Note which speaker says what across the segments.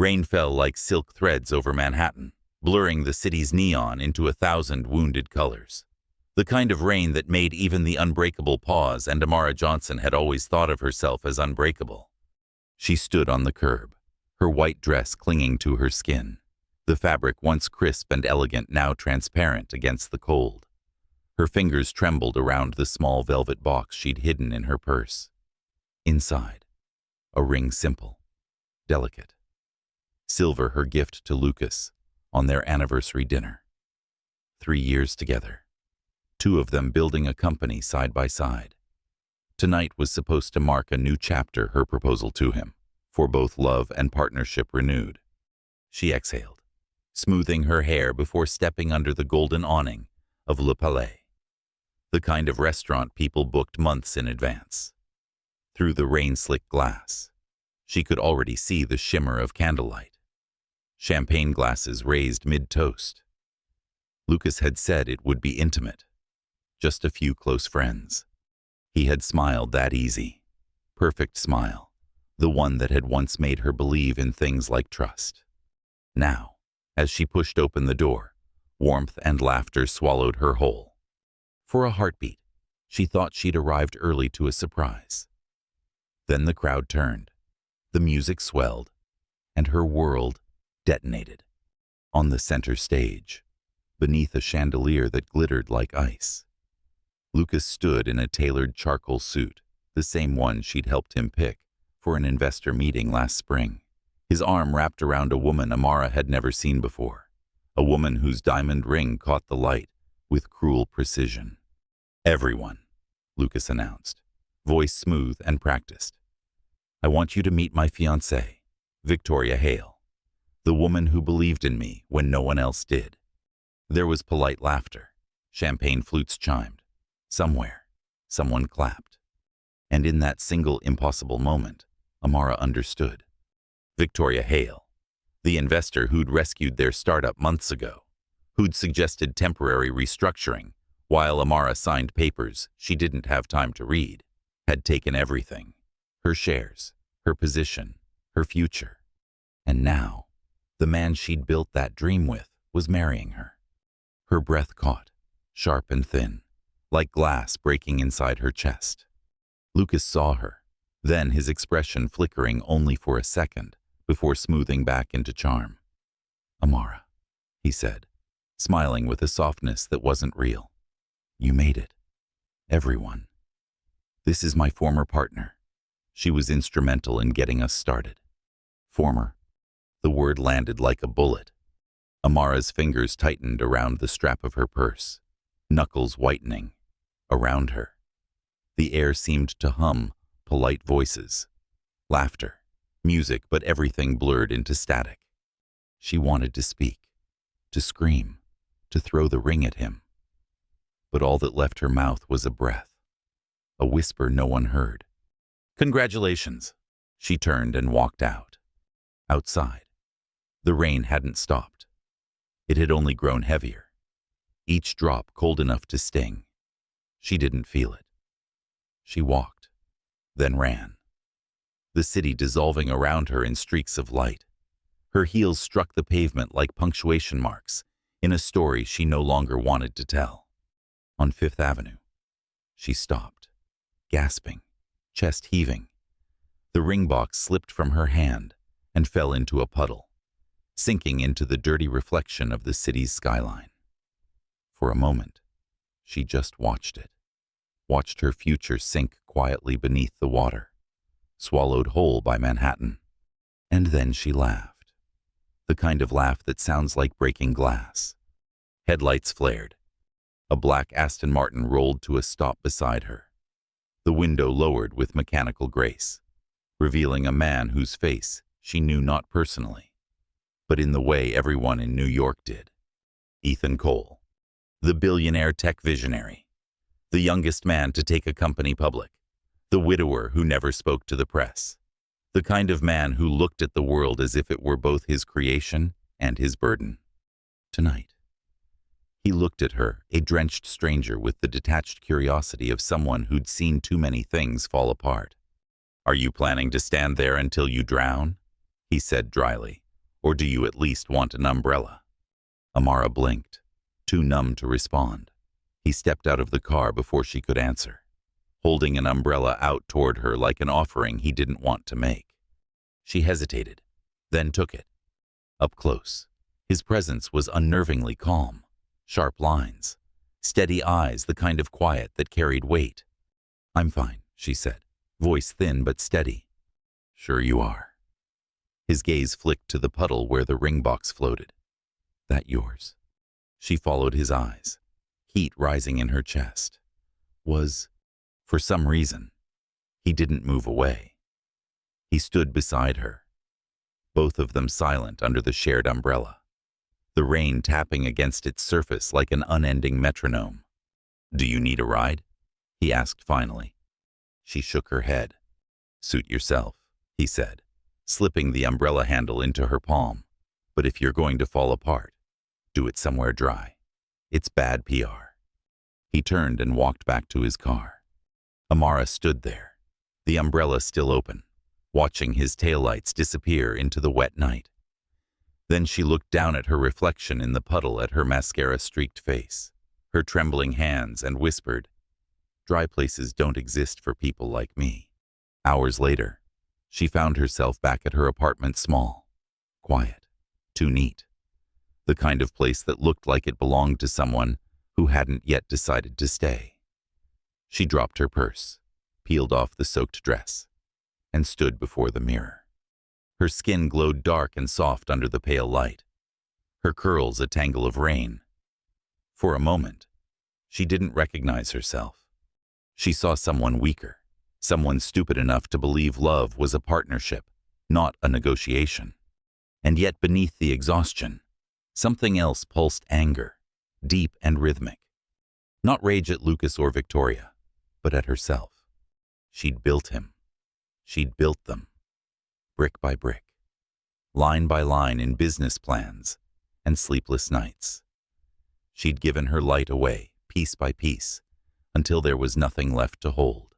Speaker 1: Rain fell like silk threads over Manhattan, blurring the city's neon into 1,000 wounded colors. The kind of rain that made even the unbreakable pause, and Amara Johnson had always thought of herself as unbreakable. She stood on the curb, her white dress clinging to her skin, the fabric once crisp and elegant now transparent against the cold. Her fingers trembled around the small velvet box she'd hidden in her purse. Inside, a ring simple, delicate. Silver, her gift to Lucas on their anniversary dinner. 3 years together, 2 of them building a company side by side. Tonight was supposed to mark a new chapter, her proposal to him, for both love and partnership renewed. She exhaled, smoothing her hair before stepping under the golden awning of Le Palais, the kind of restaurant people booked months in advance. Through the rain-slick glass, she could already see the shimmer of candlelight. Champagne glasses raised mid-toast. Lucas had said it would be intimate, just a few close friends. He had smiled that easy, perfect smile, the one that had once made her believe in things like trust. Now, as she pushed open the door, warmth and laughter swallowed her whole. For a heartbeat, she thought she'd arrived early to a surprise. Then the crowd turned, the music swelled, and her world detonated. On the center stage, beneath a chandelier that glittered like ice, Lucas stood in a tailored charcoal suit, the same one she'd helped him pick for an investor meeting last spring. His arm wrapped around a woman Amara had never seen before, a woman whose diamond ring caught the light with cruel precision. "Everyone," Lucas announced, voice smooth and practiced. "I want you to meet my fiancée, Victoria Hale, the woman who believed in me when no one else did." There was polite laughter. Champagne flutes chimed. Somewhere, someone clapped. And in that single impossible moment, Amara understood. Victoria Hale, the investor who'd rescued their startup months ago, who'd suggested temporary restructuring while Amara signed papers she didn't have time to read, had taken everything. Her shares, her position, her future. And now, the man she'd built that dream with was marrying her. Her breath caught, sharp and thin, like glass breaking inside her chest. Lucas saw her, then his expression flickering only for a second before smoothing back into charm. "Amara," he said, smiling with a softness that wasn't real. "You made it. Everyone. This is my former partner. She was instrumental in getting us started." Former. The word landed like a bullet. Amara's fingers tightened around the strap of her purse, knuckles whitening. Around her, the air seemed to hum polite voices, laughter, music, but everything blurred into static. She wanted to speak, to scream, to throw the ring at him. But all that left her mouth was a breath, a whisper no one heard. "Congratulations." She turned and walked out. Outside, the rain hadn't stopped. It had only grown heavier, each drop cold enough to sting. She didn't feel it. She walked, then ran. The city dissolving around her in streaks of light. Her heels struck the pavement like punctuation marks in a story she no longer wanted to tell. On Fifth Avenue, she stopped, gasping, chest heaving. The ring box slipped from her hand and fell into a puddle, sinking into the dirty reflection of the city's skyline. For a moment, she just watched it, watched her future sink quietly beneath the water, swallowed whole by Manhattan. And then she laughed, the kind of laugh that sounds like breaking glass. Headlights flared. A black Aston Martin rolled to a stop beside her. The window lowered with mechanical grace, revealing a man whose face she knew not personally, but in the way everyone in New York did. Ethan Cole, the billionaire tech visionary, the youngest man to take a company public, the widower who never spoke to the press, the kind of man who looked at the world as if it were both his creation and his burden. Tonight, he looked at her, a drenched stranger with the detached curiosity of someone who'd seen too many things fall apart. "Are you planning to stand there until you drown?" he said dryly, Or do you at least want an umbrella? Amara blinked, too numb to respond. He stepped out of the car before she could answer, holding an umbrella out toward her like an offering he didn't want to make. She hesitated, then took it. Up close, his presence was unnervingly calm. Sharp lines, steady eyes, the kind of quiet that carried weight. "I'm fine," she said, voice thin but steady. "Sure you are." His gaze flicked to the puddle where the ring box floated. "That yours?" She followed his eyes, heat rising in her chest. For some reason, he didn't move away. He stood beside her, both of them silent under the shared umbrella, the rain tapping against its surface like an unending metronome. "Do you need a ride?" he asked finally. She shook her head. "Suit yourself," he said, slipping the umbrella handle into her palm. "But if you're going to fall apart, do it somewhere dry. It's bad PR." He turned and walked back to his car. Amara stood there, the umbrella still open, watching his taillights disappear into the wet night. Then she looked down at her reflection in the puddle, at her mascara-streaked face, her trembling hands, and whispered, "Dry places don't exist for people like me." Hours later, she found herself back at her apartment, small, quiet, too neat. The kind of place that looked like it belonged to someone who hadn't yet decided to stay. She dropped her purse, peeled off the soaked dress, and stood before the mirror. Her skin glowed dark and soft under the pale light, her curls a tangle of rain. For a moment, she didn't recognize herself. She saw someone weaker, someone stupid enough to believe love was a partnership, not a negotiation. And yet beneath the exhaustion, something else pulsed: anger, deep and rhythmic. Not rage at Lucas or Victoria, but at herself. She'd built him. She'd built them, brick by brick, line by line, in business plans and sleepless nights. She'd given her light away, piece by piece, until there was nothing left to hold.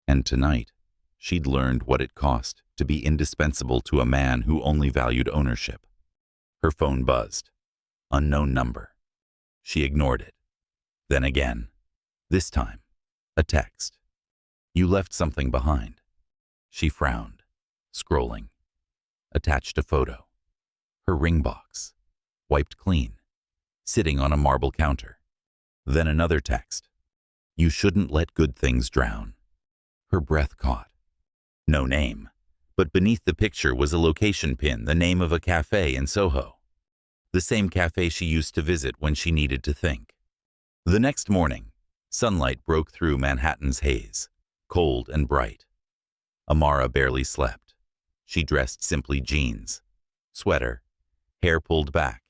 Speaker 1: And tonight, she'd learned what it cost to be indispensable to a man who only valued ownership. Her phone buzzed. Unknown number. She ignored it. Then again. This time, a text. "You left something behind." She frowned, scrolling. Attached a photo. Her ring box, wiped clean, sitting on a marble counter. Then another text. "You shouldn't let good things drown." Her breath caught. No name, but beneath the picture was a location pin, the name of a cafe in Soho. The same cafe she used to visit when she needed to think. The next morning, sunlight broke through Manhattan's haze, cold and bright. Amara barely slept. She dressed simply: jeans, sweater, hair pulled back,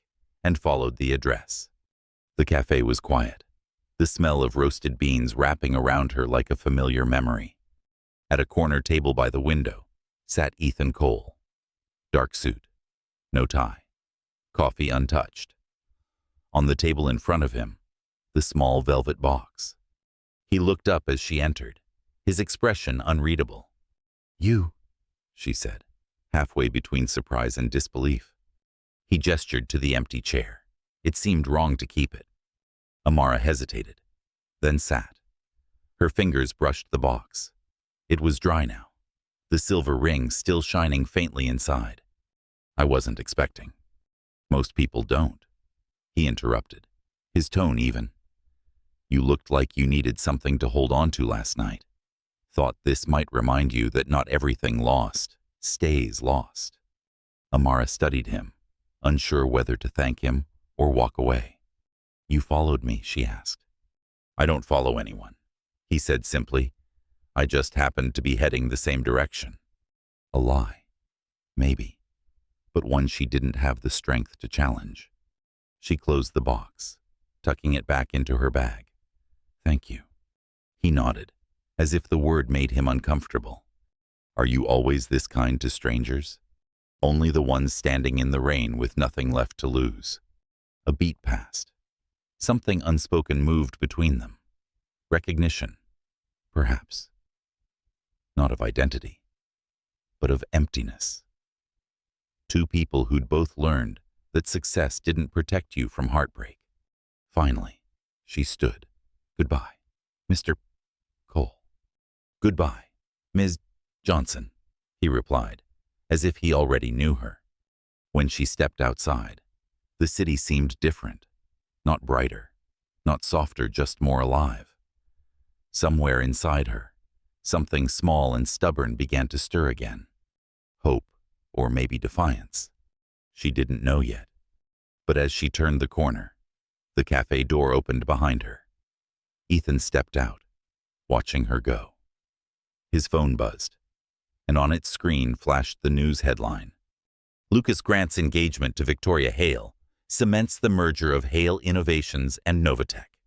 Speaker 1: and followed the address. The cafe was quiet, the smell of roasted beans wrapping around her like a familiar memory. At a corner table by the window sat Ethan Cole. Dark suit, no tie, coffee untouched. On the table in front of him, the small velvet box. He looked up as she entered, his expression unreadable. "You," she said, halfway between surprise and disbelief. He gestured to the empty chair. It seemed wrong to keep it. Amara hesitated, then sat. Her fingers brushed the box. It was dry now, the silver ring still shining faintly inside. "I wasn't expecting." "Most people don't," he interrupted, his tone even. "You looked like you needed something to hold on to last night. Thought this might remind you that not everything lost stays lost." Amara studied him, unsure whether to thank him or walk away. "You followed me?" she asked. "I don't follow anyone," he said simply. "I just happened to be heading the same direction." A lie, maybe, but one she didn't have the strength to challenge. She closed the box, tucking it back into her bag. "Thank you." He nodded, as if the word made him uncomfortable. "Are you always this kind to strangers? Only the ones standing in the rain with nothing left to lose?" A beat passed. Something unspoken moved between them. Recognition, perhaps. Not of identity, but of emptiness. Two people who'd both learned that success didn't protect you from heartbreak. Finally, she stood. "Goodbye, Mr. Cole." "Goodbye, Ms. Johnson," he replied, as if he already knew her. When she stepped outside, the city seemed different, not brighter, not softer, just more alive. Somewhere inside her, something small and stubborn began to stir again. Hope, or maybe defiance. She didn't know yet. But as she turned the corner, the cafe door opened behind her. Ethan stepped out, watching her go. His phone buzzed, and on its screen flashed the news headline: "Lucas Grant's engagement to Victoria Hale cements the merger of Hale Innovations and Novatech."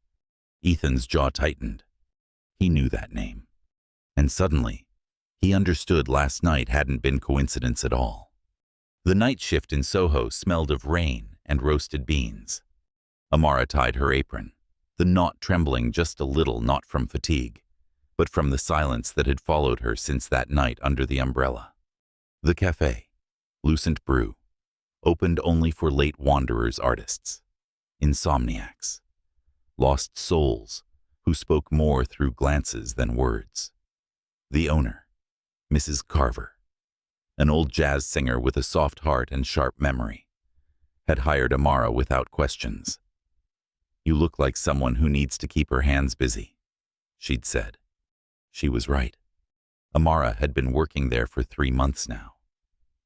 Speaker 1: Ethan's jaw tightened. He knew that name. And suddenly, he understood last night hadn't been coincidence at all. The night shift in Soho smelled of rain and roasted beans. Amara tied her apron, the knot trembling just a little, not from fatigue, but from the silence that had followed her since that night under the umbrella. The cafe, Lucent Brew, opened only for late wanderers, artists, insomniacs, lost souls who spoke more through glances than words. The owner, Mrs. Carver, an old jazz singer with a soft heart and sharp memory, had hired Amara without questions. "You look like someone who needs to keep her hands busy," she'd said. She was right. Amara had been working there for 3 months now.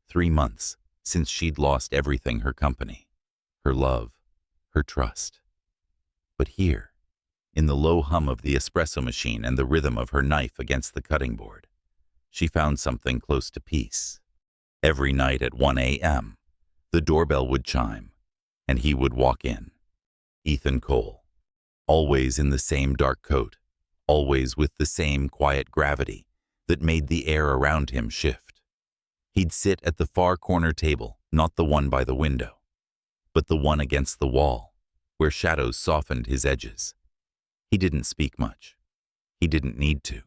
Speaker 1: 3 months since she'd lost everything: her company, her love, her trust. But here, in the low hum of the espresso machine and the rhythm of her knife against the cutting board, she found something close to peace. Every night at 1 a.m., the doorbell would chime, and he would walk in. Ethan Cole, always in the same dark coat, always with the same quiet gravity that made the air around him shift. He'd sit at the far corner table, not the one by the window, but the one against the wall, where shadows softened his edges. He didn't speak much. He didn't need to.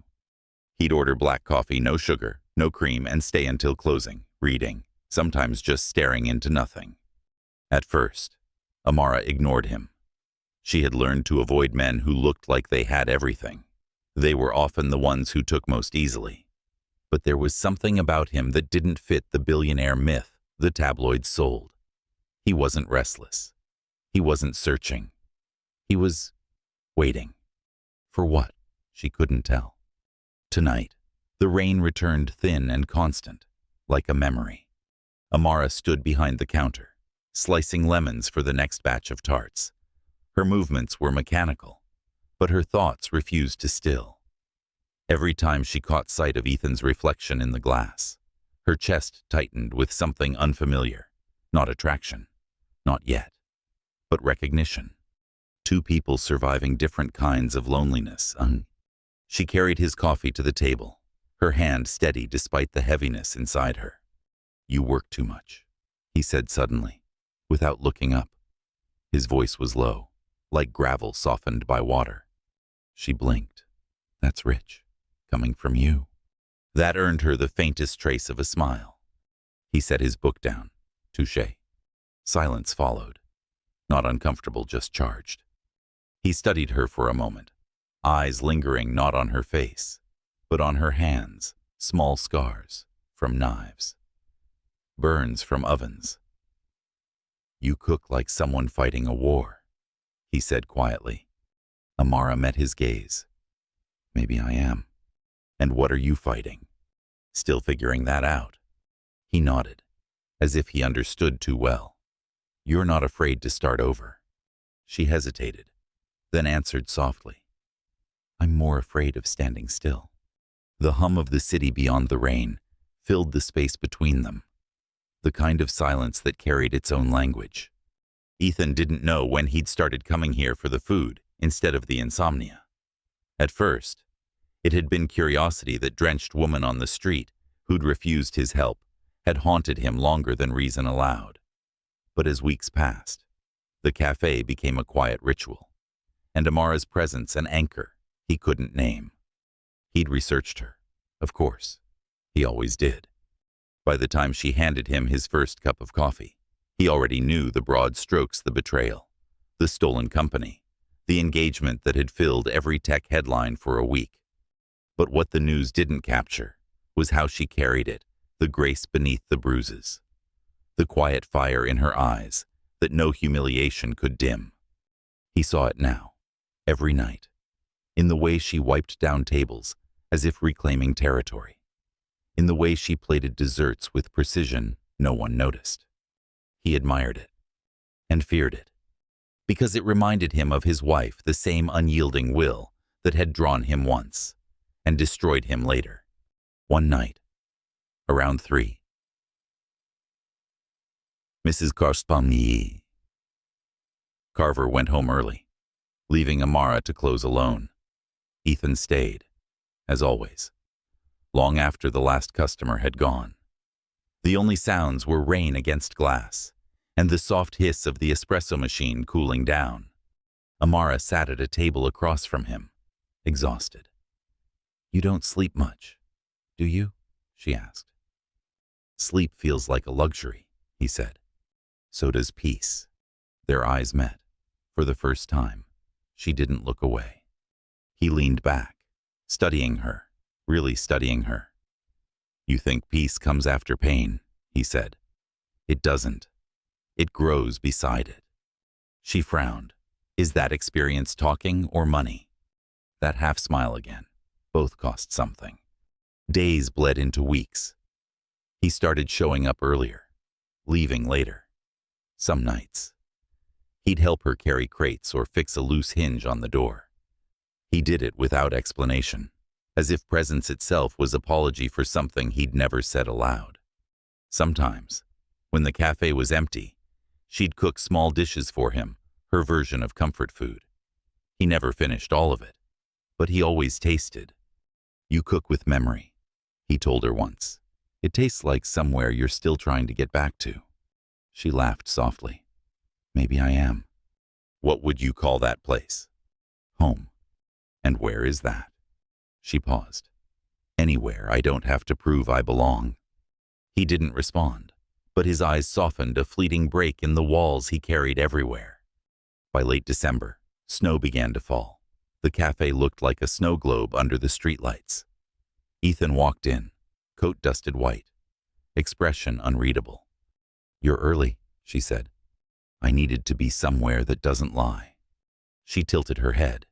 Speaker 1: He'd order black coffee, no sugar, no cream, and stay until closing, reading, sometimes just staring into nothing. At first, Amara ignored him. She had learned to avoid men who looked like they had everything. They were often the ones who took most easily. But there was something about him that didn't fit the billionaire myth the tabloids sold. He wasn't restless. He wasn't searching. He was waiting. For what? She couldn't tell. Tonight, the rain returned thin and constant, like a memory. Amara stood behind the counter, slicing lemons for the next batch of tarts. Her movements were mechanical, but her thoughts refused to still. Every time she caught sight of Ethan's reflection in the glass, her chest tightened with something unfamiliar. Not attraction, not yet, but recognition. Two people surviving different kinds of loneliness. She carried his coffee to the table, her hand steady despite the heaviness inside her. "You work too much," he said suddenly, without looking up. His voice was low, like gravel softened by water. She blinked. "That's rich, coming from you." That earned her the faintest trace of a smile. He set his book down. "Touché." Silence followed. Not uncomfortable, just charged. He studied her for a moment, eyes lingering not on her face, but on her hands, small scars from knives, burns from ovens. "You cook like someone fighting a war," he said quietly. Amara met his gaze. "Maybe I am. And what are you fighting?" "Still figuring that out." He nodded, as if he understood too well. "You're not afraid to start over." She hesitated, then answered softly, "I'm more afraid of standing still." The hum of the city beyond the rain filled the space between them, the kind of silence that carried its own language. Ethan didn't know when he'd started coming here for the food instead of the insomnia. At first, it had been curiosity that drenched woman on the street who'd refused his help had haunted him longer than reason allowed. But as weeks passed, the cafe became a quiet ritual, and Amara's presence an anchor he couldn't name. He'd researched her, of course. He always did. By the time she handed him his first cup of coffee, he already knew the broad strokes: the betrayal, the stolen company, the engagement that had filled every tech headline for a week. But what the news didn't capture was how she carried it, the grace beneath the bruises, the quiet fire in her eyes that no humiliation could dim. He saw it now, every night, in the way she wiped down tables as if reclaiming territory, in the way she plated desserts with precision no one noticed. He admired it and feared it, because it reminded him of his wife, the same unyielding will that had drawn him once and destroyed him later. One night, around 3. Mrs. Carspomny. Carver went home early, leaving Amara to close alone. Ethan stayed, as always, long after the last customer had gone. The only sounds were rain against glass and the soft hiss of the espresso machine cooling down. Amara sat at a table across from him, exhausted. "You don't sleep much, do you?" she asked. "Sleep feels like a luxury," he said. "So does peace." Their eyes met. For the first time, she didn't look away. He leaned back, studying her, really studying her. "You think peace comes after pain," he said. "It doesn't. It grows beside it." She frowned. Is that experience talking or money? That half smile again. Both cost something. Days bled into weeks. He started showing up earlier, leaving later. Some nights, he'd help her carry crates or fix a loose hinge on the door. He did it without explanation, as if presence itself was apology for something he'd never said aloud. Sometimes, when the cafe was empty, she'd cook small dishes for him, her version of comfort food. He never finished all of it, but he always tasted. "You cook with memory," he told her once. "It tastes like somewhere you're still trying to get back to." She laughed softly. "Maybe I am." "What would you call that place?" "Home." "And where is that?" She paused. "Anywhere I don't have to prove I belong." He didn't respond, but his eyes softened, a fleeting break in the walls he carried everywhere. By late December, snow began to fall. The cafe looked like a snow globe under the streetlights. Ethan walked in, coat dusted white, expression unreadable. "You're early," she said. "I needed to be somewhere that doesn't lie." She tilted her head.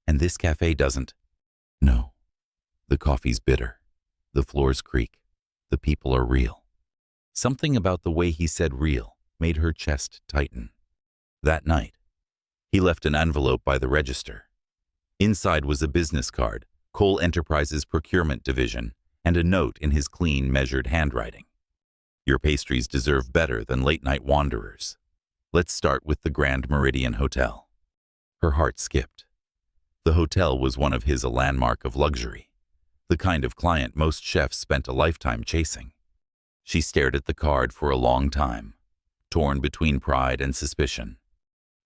Speaker 1: "And this cafe doesn't?" "No. The coffee's bitter. The floors creak. The people are real." Something about the way he said real made her chest tighten. That night, he left an envelope by the register. Inside was a business card, Cole Enterprises Procurement Division, and a note in his clean, measured handwriting. "Your pastries deserve better than late-night wanderers. Let's start with the Grand Meridian Hotel." Her heart skipped. The hotel was one of his, a landmark of luxury, the kind of client most chefs spent a lifetime chasing. She stared at the card for a long time, torn between pride and suspicion.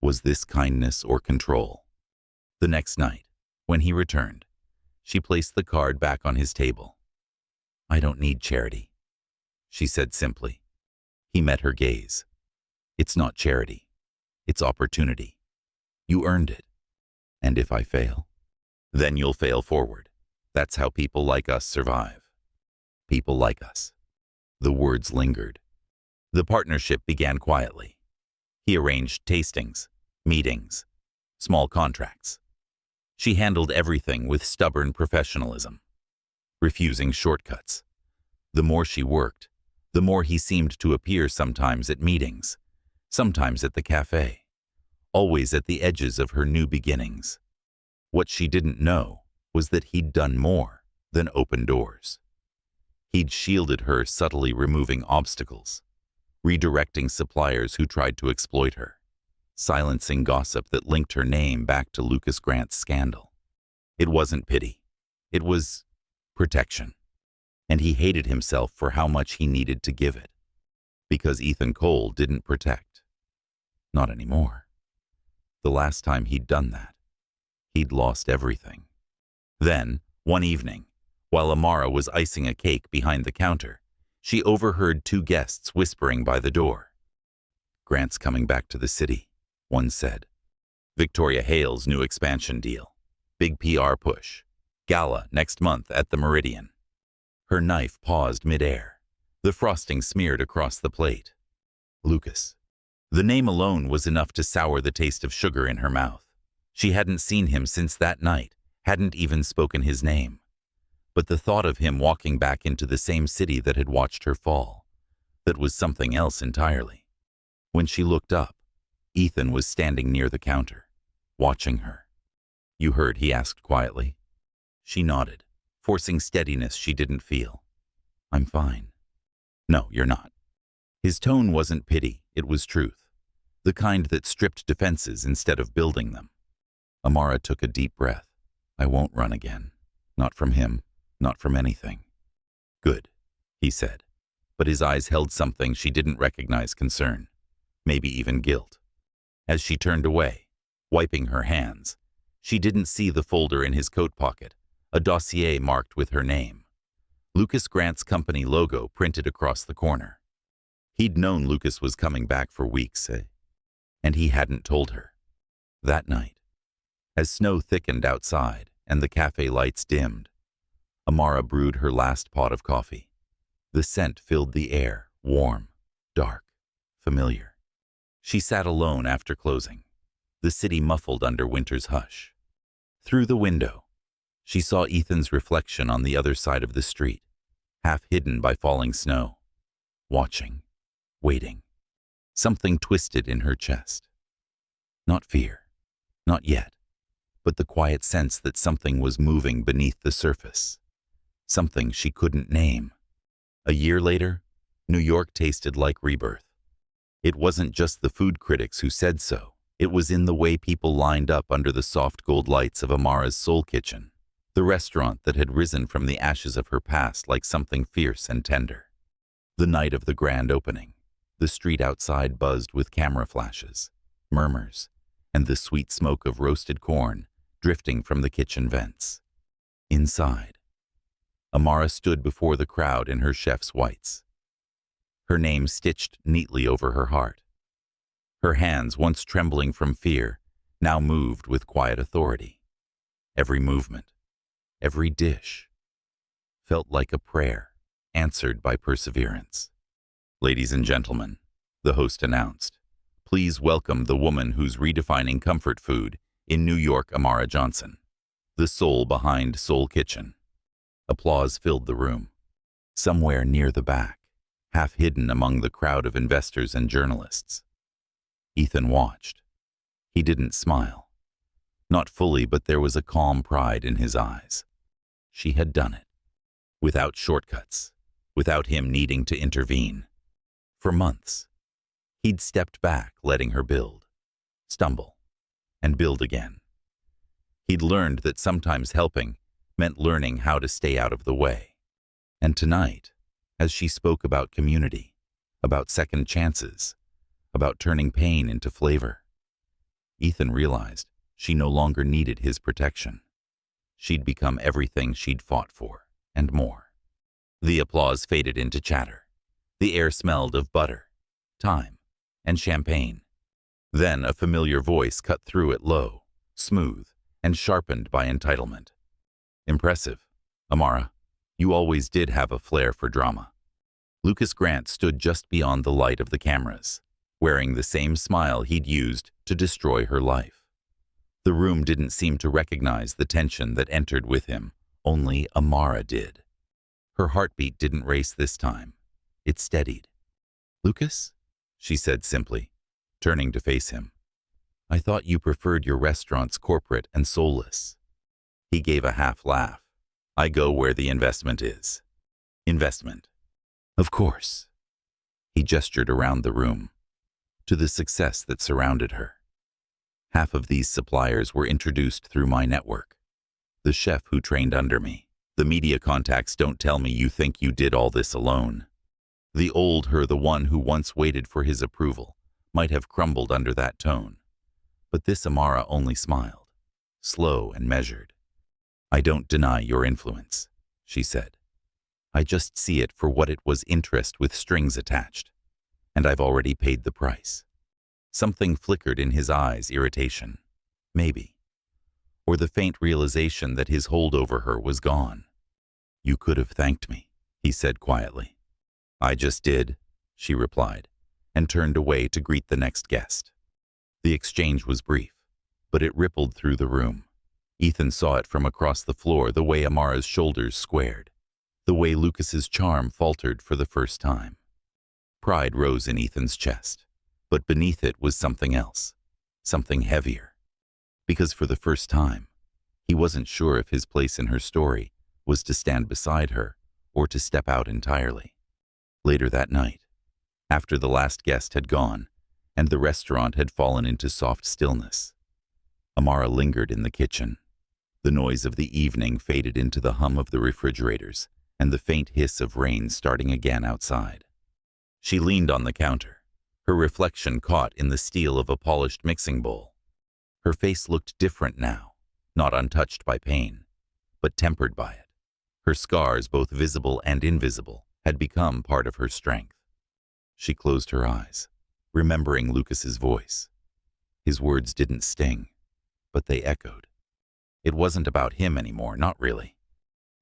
Speaker 1: Was this kindness or control? The next night, when he returned, she placed the card back on his table. "I don't need charity," she said simply. He met her gaze. "It's not charity. It's opportunity. You earned it. And if I fail, then you'll fail forward. That's how people like us survive. People like us." The words lingered. The partnership began quietly. He arranged tastings, meetings, small contracts. She handled everything with stubborn professionalism, refusing shortcuts. The more she worked, the more he seemed to appear, sometimes at meetings, sometimes at the cafe, always at the edges of her new beginnings. What she didn't know was that he'd done more than open doors. He'd shielded her, subtly removing obstacles, redirecting suppliers who tried to exploit her, silencing gossip that linked her name back to Lucas Grant's scandal. It wasn't pity. It was protection. And he hated himself for how much he needed to give it. Because Ethan Cole didn't protect. Not anymore. The last time he'd done that, he'd lost everything. Then, one evening, while Amara was icing a cake behind the counter, She overheard two guests whispering by the door. "Grant's coming back to the city," one said. "Victoria Hale's new expansion deal. Big PR push. Gala next month at the Meridian." Her knife paused midair. The frosting smeared across the plate. Lucas. The name alone was enough to sour the taste of sugar in her mouth. She hadn't seen him since that night, hadn't even spoken his name. But the thought of him walking back into the same city that had watched her fall, that was something else entirely. When she looked up, Ethan was standing near the counter, watching her. "You heard?" he asked quietly. She nodded, forcing steadiness she didn't feel. "I'm fine." "No, you're not." His tone wasn't pity, it was truth. The kind that stripped defenses instead of building them. Amara took a deep breath. "I won't run again. Not from him, not from anything." "Good," he said, but his eyes held something she didn't recognize: concern, maybe even guilt. As she turned away, wiping her hands, she didn't see the folder in his coat pocket, a dossier marked with her name. Lucas Grant's company logo printed across the corner. He'd known Lucas was coming back for weeks, and he hadn't told her. That night, as snow thickened outside and the cafe lights dimmed, Amara brewed her last pot of coffee. The scent filled the air, warm, dark, familiar. She sat alone after closing, the city muffled under winter's hush. Through the window, she saw Ethan's reflection on the other side of the street, half hidden by falling snow, watching, waiting. Something twisted in her chest. Not fear, not yet, but the quiet sense that something was moving beneath the surface. Something she couldn't name. A year later, New York tasted like rebirth. It wasn't just the food critics who said so. It was in the way people lined up under the soft gold lights of Amara's Soul Kitchen, the restaurant that had risen from the ashes of her past like something fierce and tender. The night of the grand opening, the street outside buzzed with camera flashes, murmurs, and the sweet smoke of roasted corn drifting from the kitchen vents. Inside, Amara stood before the crowd in her chef's whites, her name stitched neatly over her heart. Her hands, once trembling from fear, now moved with quiet authority. Every movement, every dish, felt like a prayer answered by perseverance. "Ladies and gentlemen," the host announced, "please welcome the woman who's redefining comfort food in New York, Amara Johnson, the soul behind Soul Kitchen." Applause filled the room. Somewhere near the back, half hidden among the crowd of investors and journalists, Ethan watched. He didn't smile. Not fully, but there was a calm pride in his eyes. She had done it. Without shortcuts, without him needing to intervene. For months, he'd stepped back, letting her build, stumble, and build again. He'd learned that sometimes helping meant learning how to stay out of the way. And tonight, as she spoke about community, about second chances, about turning pain into flavor, Ethan realized she no longer needed his protection. She'd become everything she'd fought for, and more. The applause faded into chatter. The air smelled of butter, thyme, and champagne. Then a familiar voice cut through it, low, smooth, and sharpened by entitlement. "Impressive, Amara. You always did have a flair for drama." Lucas Grant stood just beyond the light of the cameras, wearing the same smile he'd used to destroy her life. The room didn't seem to recognize the tension that entered with him. Only Amara did. Her heartbeat didn't race this time. It steadied. "Lucas?" she said simply, turning to face him. "I thought you preferred your restaurants corporate and soulless." He gave a half laugh. "I go where the investment is." "Investment?" "Of course." He gestured around the room, to the success that surrounded her. "Half of these suppliers were introduced through my network. The chef who trained under me. The media contacts don't tell me you think you did all this alone." The old her, the one who once waited for his approval, might have crumbled under that tone. But this Amara only smiled, slow and measured. "I don't deny your influence," she said. I just see it for what it was, interest with strings attached. And I've already paid the price. Something flickered in his eyes, irritation. Maybe. Or the faint realization that his hold over her was gone. You could have thanked me, he said quietly. I just did, she replied, and turned away to greet the next guest. The exchange was brief, but it rippled through the room. Ethan saw it from across the floor, the way Amara's shoulders squared, the way Lucas's charm faltered for the first time. Pride rose in Ethan's chest, but beneath it was something else, something heavier. Because for the first time, he wasn't sure if his place in her story was to stand beside her or to step out entirely. Later that night, after the last guest had gone and the restaurant had fallen into soft stillness, Amara lingered in the kitchen. The noise of the evening faded into the hum of the refrigerators and the faint hiss of rain starting again outside. She leaned on the counter, her reflection caught in the steel of a polished mixing bowl. Her face looked different now, not untouched by pain, but tempered by it. Her scars, both visible and invisible, had become part of her strength. She closed her eyes, remembering Lucas's voice. His words didn't sting, but they echoed. It wasn't about him anymore, not really.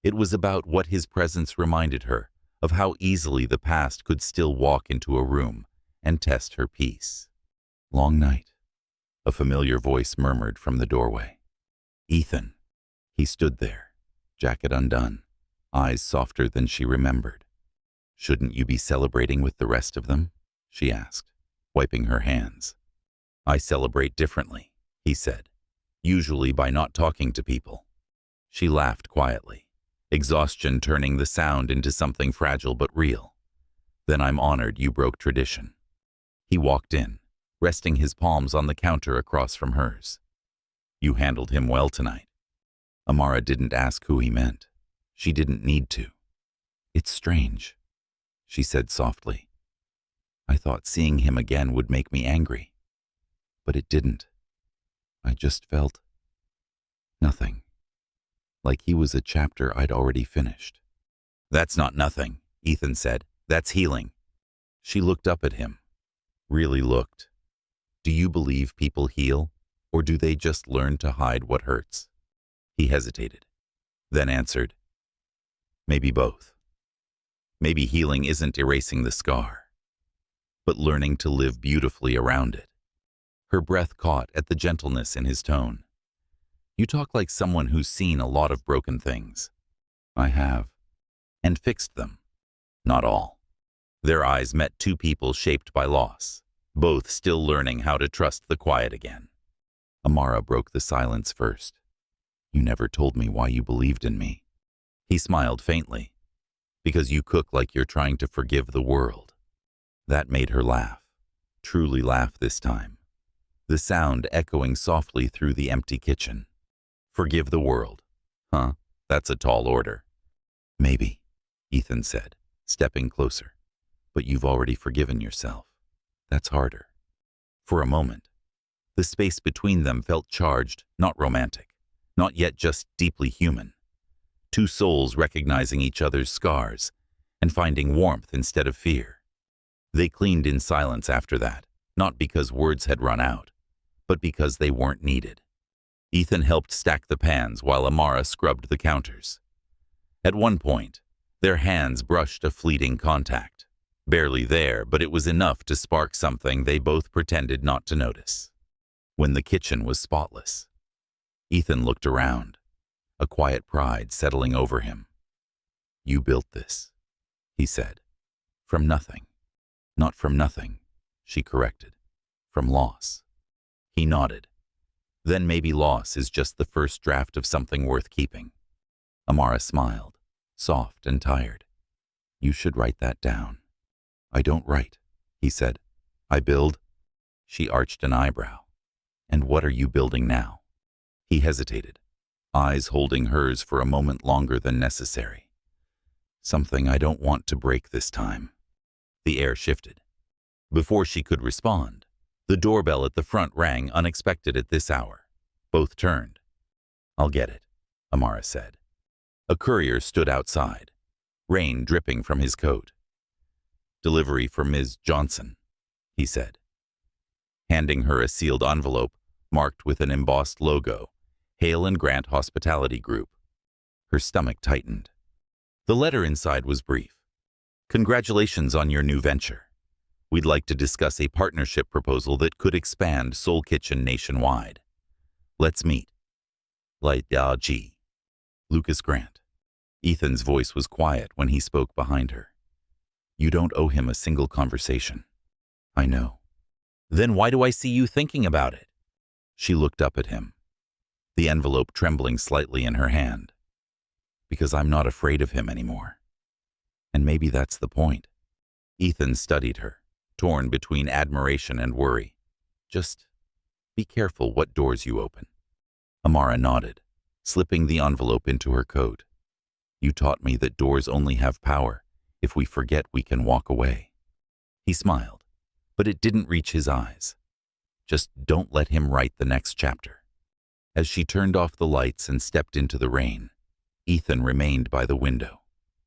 Speaker 1: It was about what his presence reminded her of, how easily the past could still walk into a room and test her peace. Long night, a familiar voice murmured from the doorway. Ethan. He stood there, jacket undone, eyes softer than she remembered. Shouldn't you be celebrating with the rest of them? She asked, wiping her hands. I celebrate differently, he said, usually by not talking to people. She laughed quietly, exhaustion turning the sound into something fragile but real. Then I'm honored you broke tradition. He walked in, resting his palms on the counter across from hers. You handled him well tonight. Amara didn't ask who he meant. She didn't need to. It's strange, she said softly. I thought seeing him again would make me angry, but it didn't. I just felt nothing, like he was a chapter I'd already finished. That's not nothing, Ethan said. That's healing. She looked up at him, really looked. Do you believe people heal, or do they just learn to hide what hurts? He hesitated, then answered, maybe both. Maybe healing isn't erasing the scar, but learning to live beautifully around it. Her breath caught at the gentleness in his tone. You talk like someone who's seen a lot of broken things. I have. And fixed them. Not all. Their eyes met two people shaped by loss, both still learning how to trust the quiet again. Amara broke the silence first. You never told me why you believed in me. He smiled faintly. Because you cook like you're trying to forgive the world. That made her laugh, truly laugh this time, the sound echoing softly through the empty kitchen. Forgive the world. Huh? That's a tall order. Maybe, Ethan said, stepping closer. But you've already forgiven yourself. That's harder. For a moment, the space between them felt charged, not romantic, not yet just deeply human. Two souls recognizing each other's scars and finding warmth instead of fear. They cleaned in silence after that, not because words had run out, but because they weren't needed. Ethan helped stack the pans while Amara scrubbed the counters. At one point, their hands brushed a fleeting contact. Barely there, but it was enough to spark something they both pretended not to notice. When the kitchen was spotless, Ethan looked around, a quiet pride settling over him. You built this, he said. From nothing. Not from nothing, she corrected. From loss. He nodded. Then maybe loss is just the first draft of something worth keeping. Amara smiled, soft and tired. You should write that down. I don't write, he said. I build. She arched an eyebrow. And what are you building now? He hesitated, eyes holding hers for a moment longer than necessary. Something I don't want to break this time. The air shifted. Before she could respond, the doorbell at the front rang unexpected at this hour. Both turned. I'll get it, Amara said. A courier stood outside, rain dripping from his coat. "Delivery for Ms. Johnson," he said, handing her a sealed envelope marked with an embossed logo, Hale and Grant Hospitality Group. Her stomach tightened. The letter inside was brief. "Congratulations on your new venture. We'd like to discuss a partnership proposal that could expand Soul Kitchen nationwide. Let's meet. G. Lucas Grant." Ethan's voice was quiet when he spoke behind her. "You don't owe him a single conversation." "I know." "Then why do I see you thinking about it?" She looked up at him, the envelope trembling slightly in her hand. "Because I'm not afraid of him anymore. And maybe that's the point." Ethan studied her, torn between admiration and worry. "Just be careful what doors you open." Amara nodded, slipping the envelope into her coat. "You taught me that doors only have power if we forget we can walk away." He smiled, but it didn't reach his eyes. "Just don't let him write the next chapter." As she turned off the lights and stepped into the rain, Ethan remained by the window,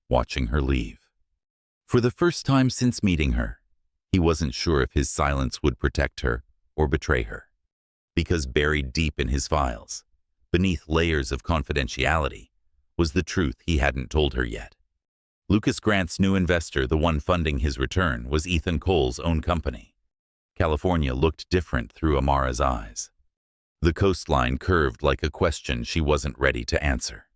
Speaker 1: watching her leave. For the first time since meeting her, he wasn't sure if his silence would protect her or betray her. Because buried deep in his files, beneath layers of confidentiality, was the truth he hadn't told her yet. Lucas Grant's new investor, the one funding his return, was Ethan Cole's own company. California looked different through Amara's eyes. The coastline curved like a question she wasn't ready to answer.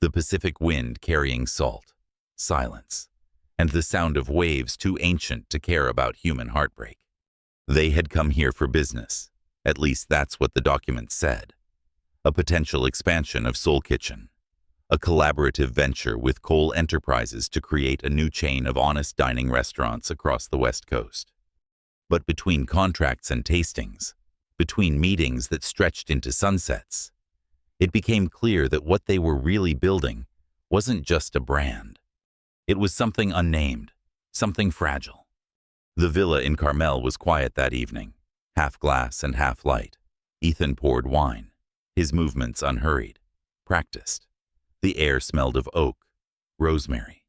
Speaker 1: The Pacific wind carrying salt, silence, and the sound of waves too ancient to care about human heartbreak. They had come here for business. At least that's what the documents said. A potential expansion of Soul Kitchen. A collaborative venture with Cole Enterprises to create a new chain of honest dining restaurants across the West Coast. But between contracts and tastings, between meetings that stretched into sunsets, it became clear that what they were really building wasn't just a brand. It was something unnamed, something fragile. The villa in Carmel was quiet that evening, half glass and half light. Ethan poured wine, his movements unhurried, practiced. The air smelled of oak, rosemary,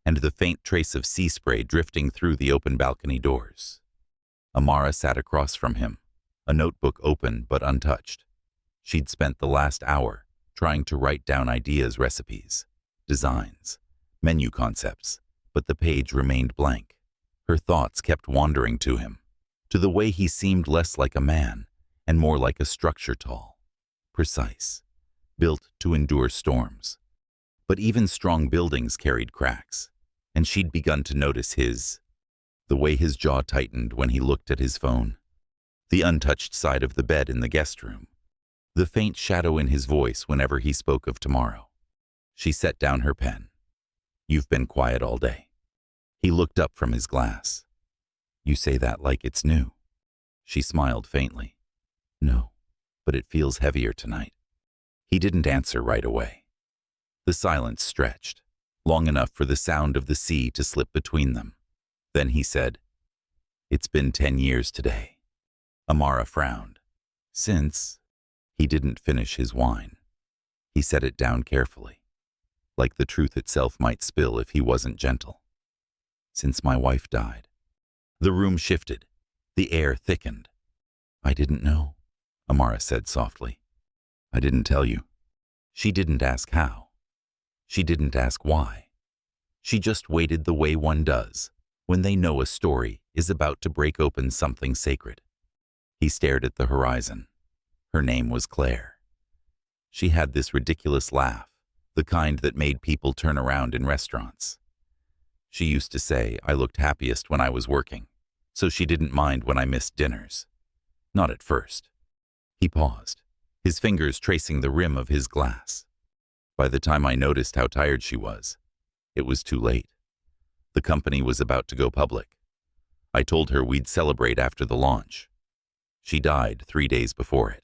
Speaker 1: and the faint trace of sea spray drifting through the open balcony doors. Amara sat across from him, a notebook open but untouched. She'd spent the last hour trying to write down ideas, recipes, designs, menu concepts, but the page remained blank. Her thoughts kept wandering to him, to the way he seemed less like a man and more like a structure, tall, precise, built to endure storms. But even strong buildings carried cracks, and she'd begun to notice the way his jaw tightened when he looked at his phone, the untouched side of the bed in the guest room, the faint shadow in his voice whenever he spoke of tomorrow. She set down her pen. "You've been quiet all day." He looked up from his glass. "You say that like it's new." She smiled faintly. "No, but it feels heavier tonight." He didn't answer right away. The silence stretched, long enough for the sound of the sea to slip between them. Then he said, "It's been 10 years today." Amara frowned. "Since..." He didn't finish his wine. He set it down carefully, like the truth itself might spill if he wasn't gentle. "Since my wife died." The room shifted. The air thickened. "I didn't know," Amara said softly. "I didn't tell you." She didn't ask how. She didn't ask why. She just waited the way one does when they know a story is about to break open something sacred. He stared at the horizon. Her name was Claire. She had this ridiculous laugh, the kind that made people turn around in restaurants. She used to say I looked happiest when I was working, so she didn't mind when I missed dinners. Not at first. He paused, his fingers tracing the rim of his glass. By the time I noticed how tired she was, it was too late. The company was about to go public. I told her we'd celebrate after the launch. She died 3 days before it.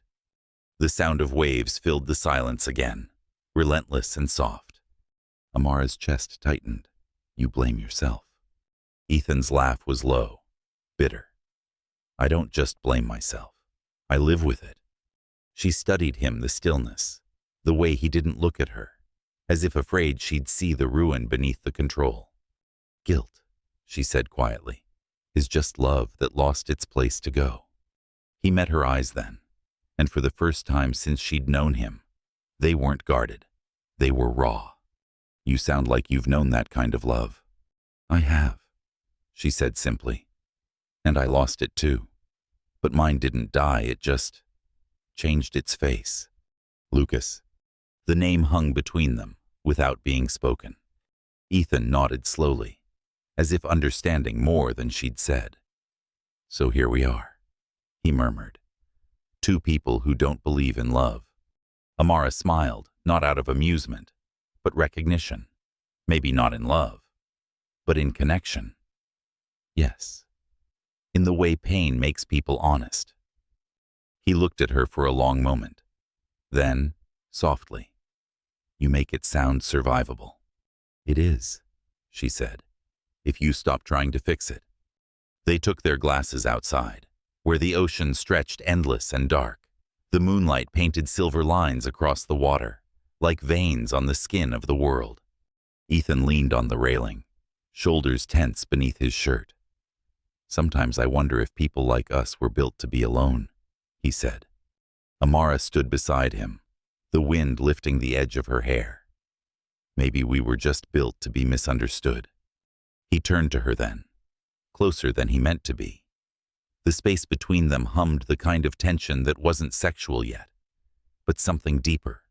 Speaker 1: The sound of waves filled the silence again, relentless and soft. Amara's chest tightened. "You blame yourself." Ethan's laugh was low, bitter. "I don't just blame myself. I live with it." She studied him, the stillness, the way he didn't look at her, as if afraid she'd see the ruin beneath the control. Guilt, she said quietly, is just love that lost its place to go. He met her eyes then, and for the first time since she'd known him, they weren't guarded. They were raw. You sound like you've known that kind of love. I have, she said simply. And I lost it too. But mine didn't die, it just changed its face. Lucas. The name hung between them, without being spoken. Ethan nodded slowly, as if understanding more than she'd said. So here we are, he murmured. Two people who don't believe in love. Amara smiled, not out of amusement, but recognition. Maybe not in love, but in connection. Yes, in the way pain makes people honest. He looked at her for a long moment. Then, softly, you make it sound survivable. It is, she said, if you stop trying to fix it. They took their glasses outside, where the ocean stretched endless and dark. The moonlight painted silver lines across the water, like veins on the skin of the world. Ethan leaned on the railing, shoulders tense beneath his shirt. Sometimes I wonder if people like us were built to be alone, he said. Amara stood beside him, the wind lifting the edge of her hair. Maybe we were just built to be misunderstood. He turned to her then, closer than he meant to be. The space between them hummed the kind of tension that wasn't sexual yet, but something deeper.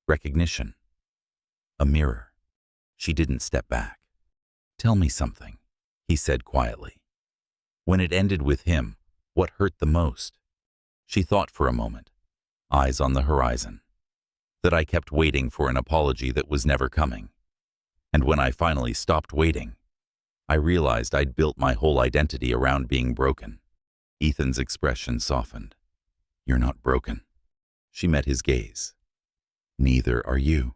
Speaker 1: Recognition. A mirror. She didn't step back. Tell me something, he said quietly. When it ended with him, what hurt the most? She thought for a moment, eyes on the horizon. That I kept waiting for an apology that was never coming. And when I finally stopped waiting, I realized I'd built my whole identity around being broken. Ethan's expression softened. You're not broken. She met his gaze. Neither are you.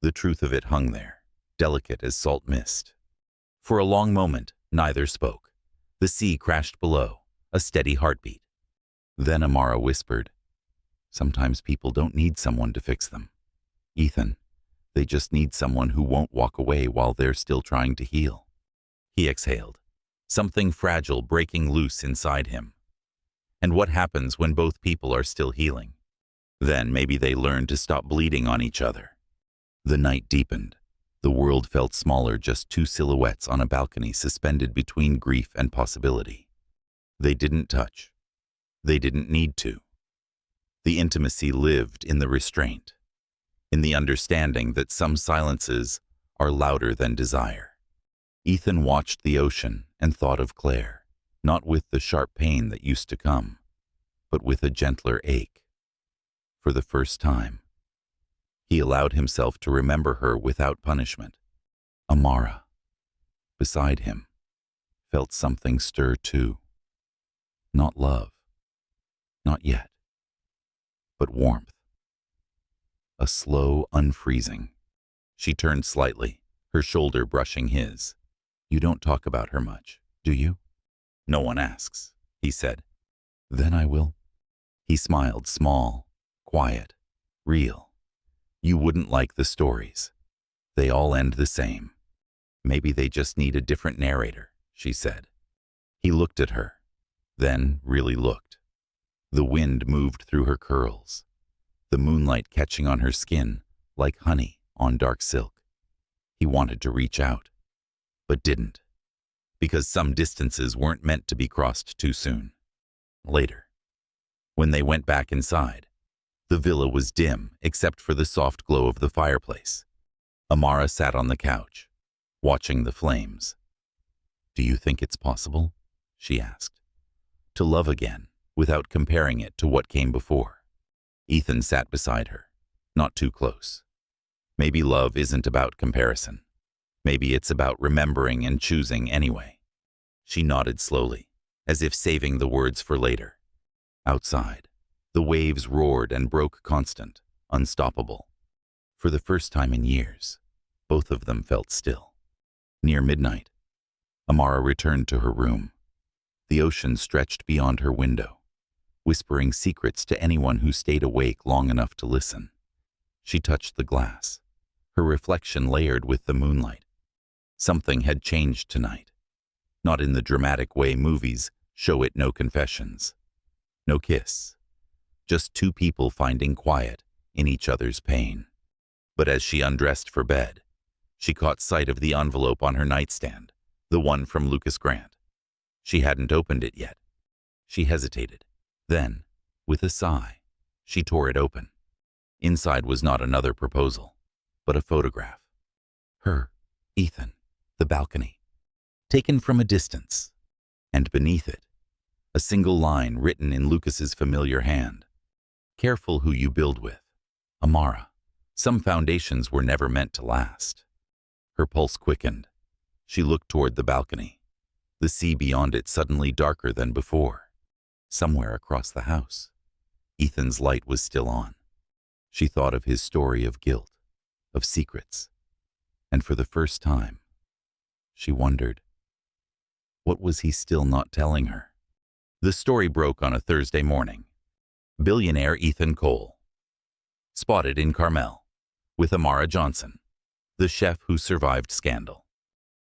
Speaker 1: The truth of it hung there, delicate as salt mist. For a long moment, neither spoke. The sea crashed below, a steady heartbeat. Then Amara whispered, sometimes people don't need someone to fix them. Ethan, they just need someone who won't walk away while they're still trying to heal. He exhaled, something fragile breaking loose inside him. And what happens when both people are still healing? Then maybe they learn to stop bleeding on each other. The night deepened. The world felt smaller, just two silhouettes on a balcony suspended between grief and possibility. They didn't touch. They didn't need to. The intimacy lived in the restraint, in the understanding that some silences are louder than desire. Ethan watched the ocean and thought of Claire, not with the sharp pain that used to come, but with a gentler ache. For the first time, he allowed himself to remember her without punishment. Amara, beside him, felt something stir too. Not love, not yet, but warmth. A slow unfreezing. She turned slightly, her shoulder brushing his. You don't talk about her much, do you? No one asks, he said. Then I will. He smiled, small, quiet, real. You wouldn't like the stories. They all end the same. Maybe they just need a different narrator, she said. He looked at her, then really looked. The wind moved through her curls, the moonlight catching on her skin like honey on dark silk. He wanted to reach out, but didn't, because some distances weren't meant to be crossed too soon. Later, when they went back inside, the villa was dim except for the soft glow of the fireplace. Amara sat on the couch, watching the flames. Do you think it's possible, she asked, to love again without comparing it to what came before? Ethan sat beside her, not too close. Maybe love isn't about comparison. Maybe it's about remembering and choosing anyway. She nodded slowly, as if saving the words for later. Outside, the waves roared and broke constant, unstoppable. For the first time in years, both of them felt still. Near midnight, Amara returned to her room. The ocean stretched beyond her window, whispering secrets to anyone who stayed awake long enough to listen. She touched the glass, her reflection layered with the moonlight. Something had changed tonight. Not in the dramatic way movies show it. No confessions. No kiss. Just two people finding quiet in each other's pain. But as she undressed for bed, she caught sight of the envelope on her nightstand, the one from Lucas Grant. She hadn't opened it yet. She hesitated. Then, with a sigh, she tore it open. Inside was not another proposal, but a photograph. Her, Ethan, the balcony, taken from a distance. And beneath it, a single line written in Lucas's familiar hand. Careful who you build with, Amara. Some foundations were never meant to last. Her pulse quickened. She looked toward the balcony. The sea beyond it suddenly darker than before. Somewhere across the house, Ethan's light was still on. She thought of his story of guilt, of secrets, and for the first time, she wondered, what was he still not telling her? The story broke on a Thursday morning. Billionaire Ethan Cole, spotted in Carmel, with Amara Johnson, the chef who survived scandal.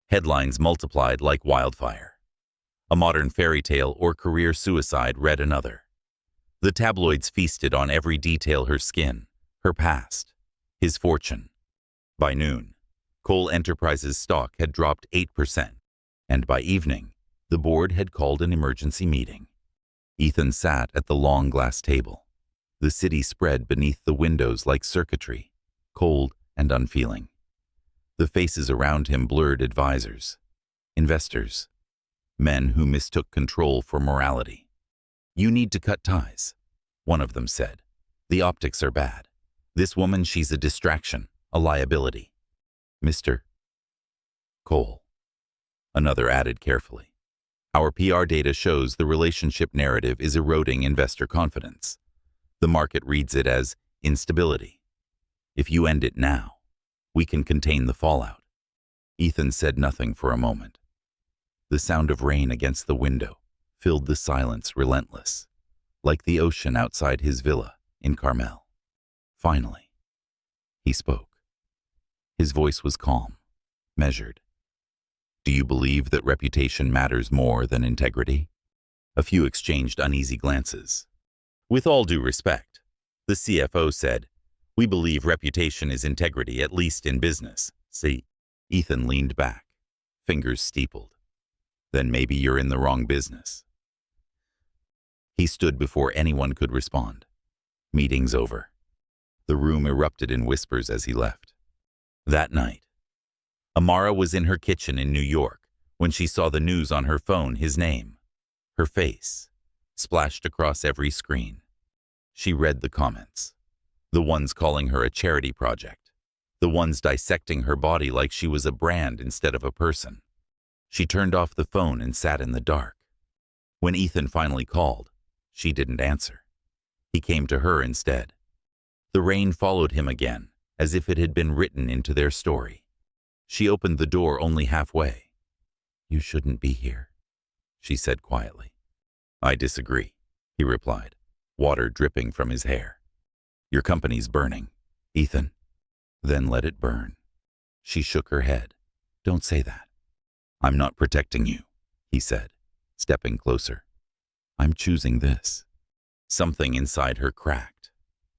Speaker 1: Headlines multiplied like wildfire. A modern fairy tale or career suicide read another. The tabloids feasted on every detail: her skin, her past, his fortune. By noon, Cole Enterprises stock had dropped 8%, and by evening, the board had called an emergency meeting. Ethan sat at the long glass table. The city spread beneath the windows like circuitry, cold and unfeeling. The faces around him blurred: advisors, investors, men who mistook control for morality. You need to cut ties, one of them said. The optics are bad. This woman, she's a distraction, a liability. Mr. Cole, another added carefully. Our PR data shows the relationship narrative is eroding investor confidence. The market reads it as instability. If you end it now, we can contain the fallout. Ethan said nothing for a moment. The sound of rain against the window filled the silence, relentless, like the ocean outside his villa in Carmel. Finally, he spoke. His voice was calm, measured. Do you believe that reputation matters more than integrity? A few exchanged uneasy glances. With all due respect, the CFO said, we believe reputation is integrity, at least in business. See? Ethan leaned back, fingers steepled. Then maybe you're in the wrong business. He stood before anyone could respond. Meeting's over. The room erupted in whispers as he left. That night, Amara was in her kitchen in New York when she saw the news on her phone: his name, her face, splashed across every screen. She read the comments, the ones calling her a charity project, the ones dissecting her body like she was a brand instead of a person. She turned off the phone and sat in the dark. When Ethan finally called, she didn't answer. He came to her instead. The rain followed him again, as if it had been written into their story. She opened the door only halfway. You shouldn't be here, she said quietly. I disagree, he replied, water dripping from his hair. Your company's burning, Ethan. Then let it burn. She shook her head. Don't say that. I'm not protecting you, he said, stepping closer. I'm choosing this. Something inside her cracked.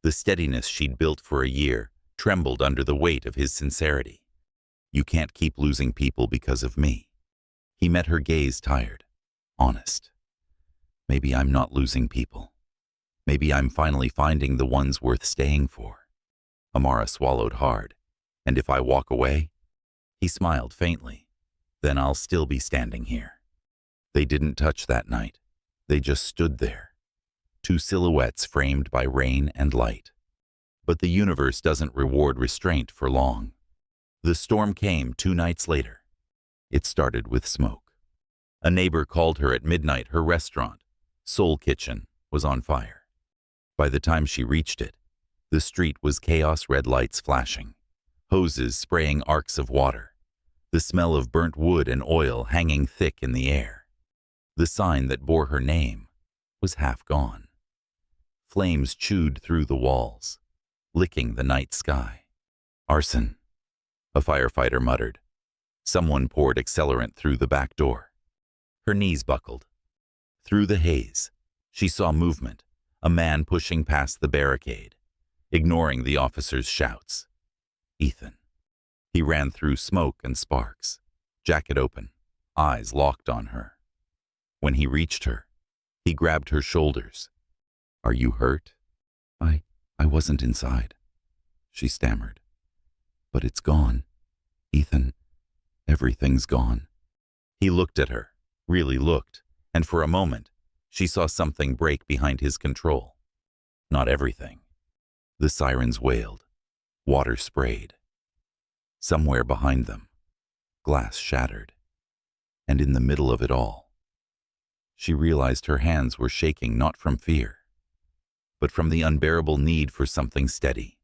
Speaker 1: The steadiness she'd built for a year trembled under the weight of his sincerity. You can't keep losing people because of me. He met her gaze, tired, honest. Maybe I'm not losing people. Maybe I'm finally finding the ones worth staying for. Amara swallowed hard. And if I walk away? He smiled faintly. Then I'll still be standing here. They didn't touch that night. They just stood there. Two silhouettes framed by rain and light. But the universe doesn't reward restraint for long. The storm came 2 nights later. It started with smoke. A neighbor called her at midnight. Her restaurant, Soul Kitchen, was on fire. By the time she reached it, the street was chaos: red lights flashing, hoses spraying arcs of water, the smell of burnt wood and oil hanging thick in the air. The sign that bore her name was half gone. Flames chewed through the walls, licking the night sky. Arson, A firefighter muttered. Someone poured accelerant through the back door. Her knees buckled. Through the haze, she saw movement, a man pushing past the barricade, ignoring the officer's shouts. Ethan. He ran through smoke and sparks, jacket open, eyes locked on her. When he reached her, he grabbed her shoulders. "Are you hurt?" I wasn't inside," she stammered. "But it's gone. Ethan, everything's gone." He looked at her, really looked, and for a moment, she saw something break behind his control. Not everything. The sirens wailed. Water sprayed. Somewhere behind them, glass shattered. And in the middle of it all, she realized her hands were shaking not from fear, but from the unbearable need for something steady.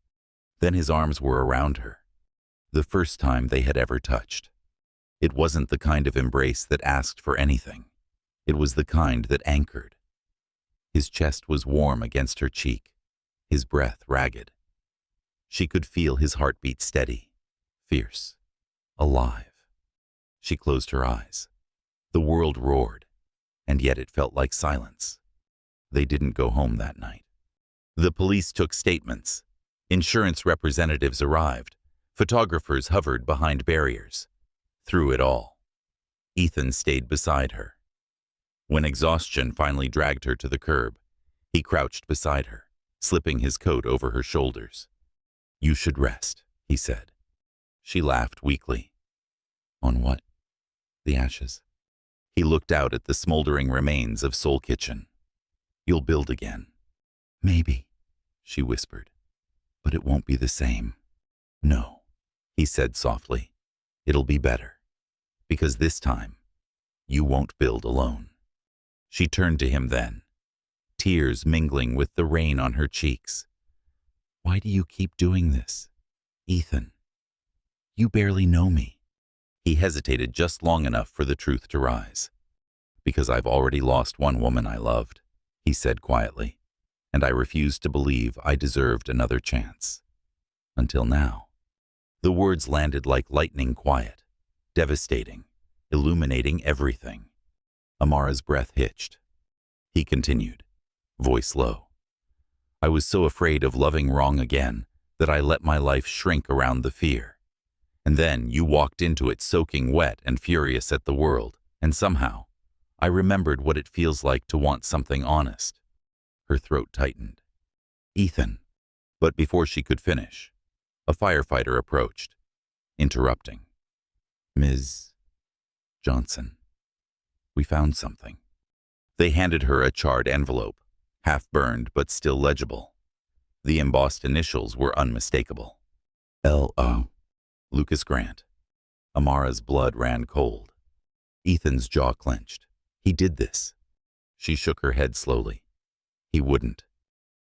Speaker 1: Then his arms were around her, the first time they had ever touched. It wasn't the kind of embrace that asked for anything. It was the kind that anchored. His chest was warm against her cheek, his breath ragged. She could feel his heartbeat steady, fierce, alive. She closed her eyes. The world roared, and yet it felt like silence. They didn't go home that night. The police took statements. Insurance representatives arrived. Photographers hovered behind barriers. Through it all, Ethan stayed beside her. When exhaustion finally dragged her to the curb, he crouched beside her, slipping his coat over her shoulders. "You should rest," he said. She laughed weakly. "On what?" "The ashes." He looked out at the smoldering remains of Soul Kitchen. "You'll build again." "Maybe," she whispered, "but it won't be the same." "No," he said softly. "It'll be better, because this time, you won't build alone." She turned to him then, tears mingling with the rain on her cheeks. "Why do you keep doing this, Ethan? You barely know me." He hesitated just long enough for the truth to rise. "Because I've already lost one woman I loved," he said quietly, "and I refused to believe I deserved another chance. Until now." The words landed like lightning quiet, devastating, illuminating everything. Amara's breath hitched. He continued, voice low. "I was so afraid of loving wrong again that I let my life shrink around the fear. And then you walked into it soaking wet and furious at the world, and somehow, I remembered what it feels like to want something honest." Her throat tightened. "Ethan." But before she could finish, a firefighter approached, interrupting. "Ms. Johnson, we found something." They handed her a charred envelope, half-burned but still legible. The embossed initials were unmistakable. L.O. Lucas Grant. Amara's blood ran cold. Ethan's jaw clenched. He did this. She shook her head slowly. He wouldn't.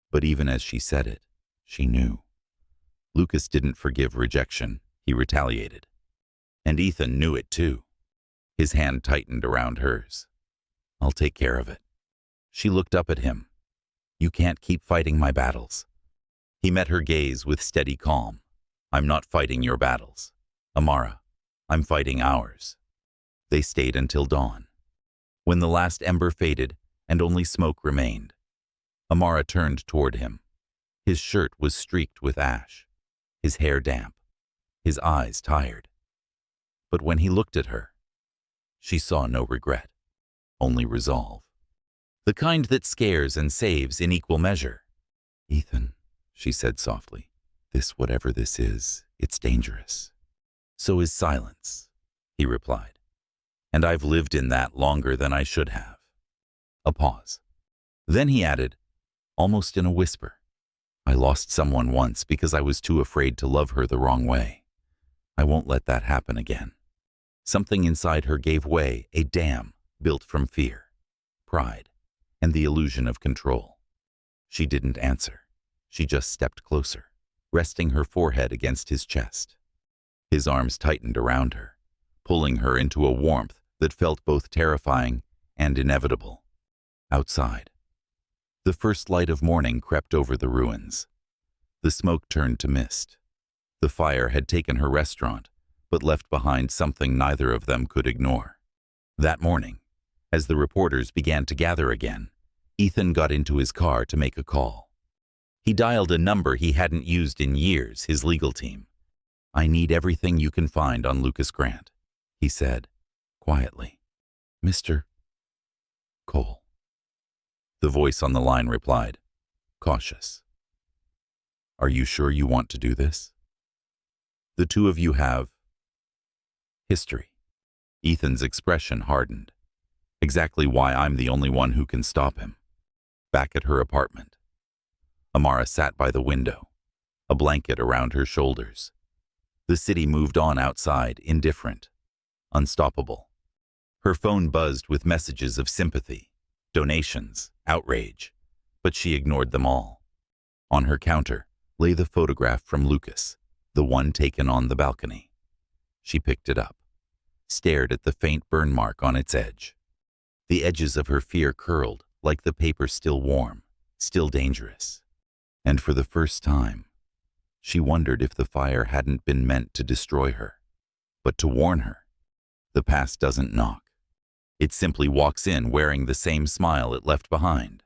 Speaker 1: But even as she said it, she knew. Lucas didn't forgive rejection. He retaliated. And Ethan knew it too. His hand tightened around hers. "I'll take care of it." She looked up at him. "You can't keep fighting my battles." He met her gaze with steady calm. "I'm not fighting your battles, Amara. I'm fighting ours." They stayed until dawn. When the last ember faded and only smoke remained, Amara turned toward him. His shirt was streaked with ash, his hair damp, his eyes tired. But when he looked at her, she saw no regret, only resolve. The kind that scares and saves in equal measure. "Ethan," she said softly, whatever this is, it's dangerous." "So is silence," he replied. "And I've lived in that longer than I should have." A pause. Then he added, almost in a whisper, "I lost someone once because I was too afraid to love her the wrong way. I won't let that happen again." Something inside her gave way, a dam built from fear, pride, and the illusion of control. She didn't answer. She just stepped closer, resting her forehead against his chest. His arms tightened around her, pulling her into a warmth that felt both terrifying and inevitable. Outside, the first light of morning crept over the ruins. The smoke turned to mist. The fire had taken her restaurant, but left behind something neither of them could ignore. That morning, as the reporters began to gather again, Ethan got into his car to make a call. He dialed a number he hadn't used in years, his legal team. "I need everything you can find on Lucas Grant," he said, quietly. "Mr. Cole." The voice on the line replied, cautious. "Are you sure you want to do this? The two of you have history." Ethan's expression hardened. "Exactly why I'm the only one who can stop him." Back at her apartment, Amara sat by the window, a blanket around her shoulders. The city moved on outside, indifferent, unstoppable. Her phone buzzed with messages of sympathy, donations, outrage, but she ignored them all. On her counter lay the photograph from Lucas, the one taken on the balcony. She picked it up, stared at the faint burn mark on its edge. The edges of her fear curled, like the paper still warm, still dangerous. And for the first time, she wondered if the fire hadn't been meant to destroy her, but to warn her. The past doesn't knock. It simply walks in wearing the same smile it left behind.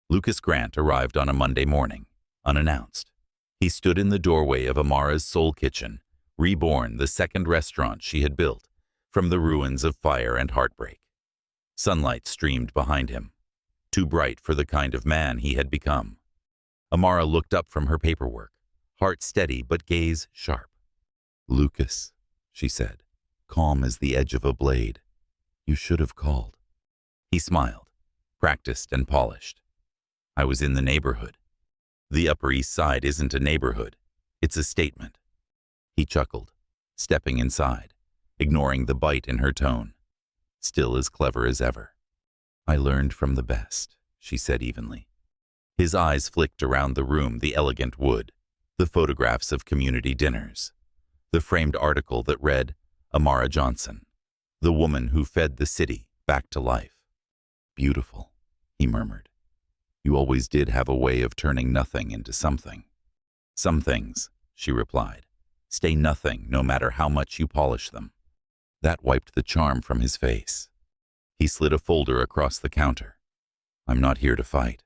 Speaker 1: Lucas Grant arrived on a Monday morning, unannounced. He stood in the doorway of Amara's Soul Kitchen, reborn, the second restaurant she had built from the ruins of fire and heartbreak. Sunlight streamed behind him, too bright for the kind of man he had become. Amara looked up from her paperwork, heart steady but gaze sharp. "Lucas," she said, calm as the edge of a blade. "You should have called." He smiled, practiced and polished. "I was in the neighborhood." "The Upper East Side isn't a neighborhood. It's a statement." He chuckled, stepping inside, ignoring the bite in her tone. Still as clever as ever. "I learned from the best," she said evenly. His eyes flicked around the room, the elegant wood, the photographs of community dinners, the framed article that read, "Amara Johnson, the woman who fed the city back to life." "Beautiful," he murmured. "You always did have a way of turning nothing into something." "Some things," she replied, "stay nothing no matter how much you polish them." That wiped the charm from his face. He slid a folder across the counter. "I'm not here to fight,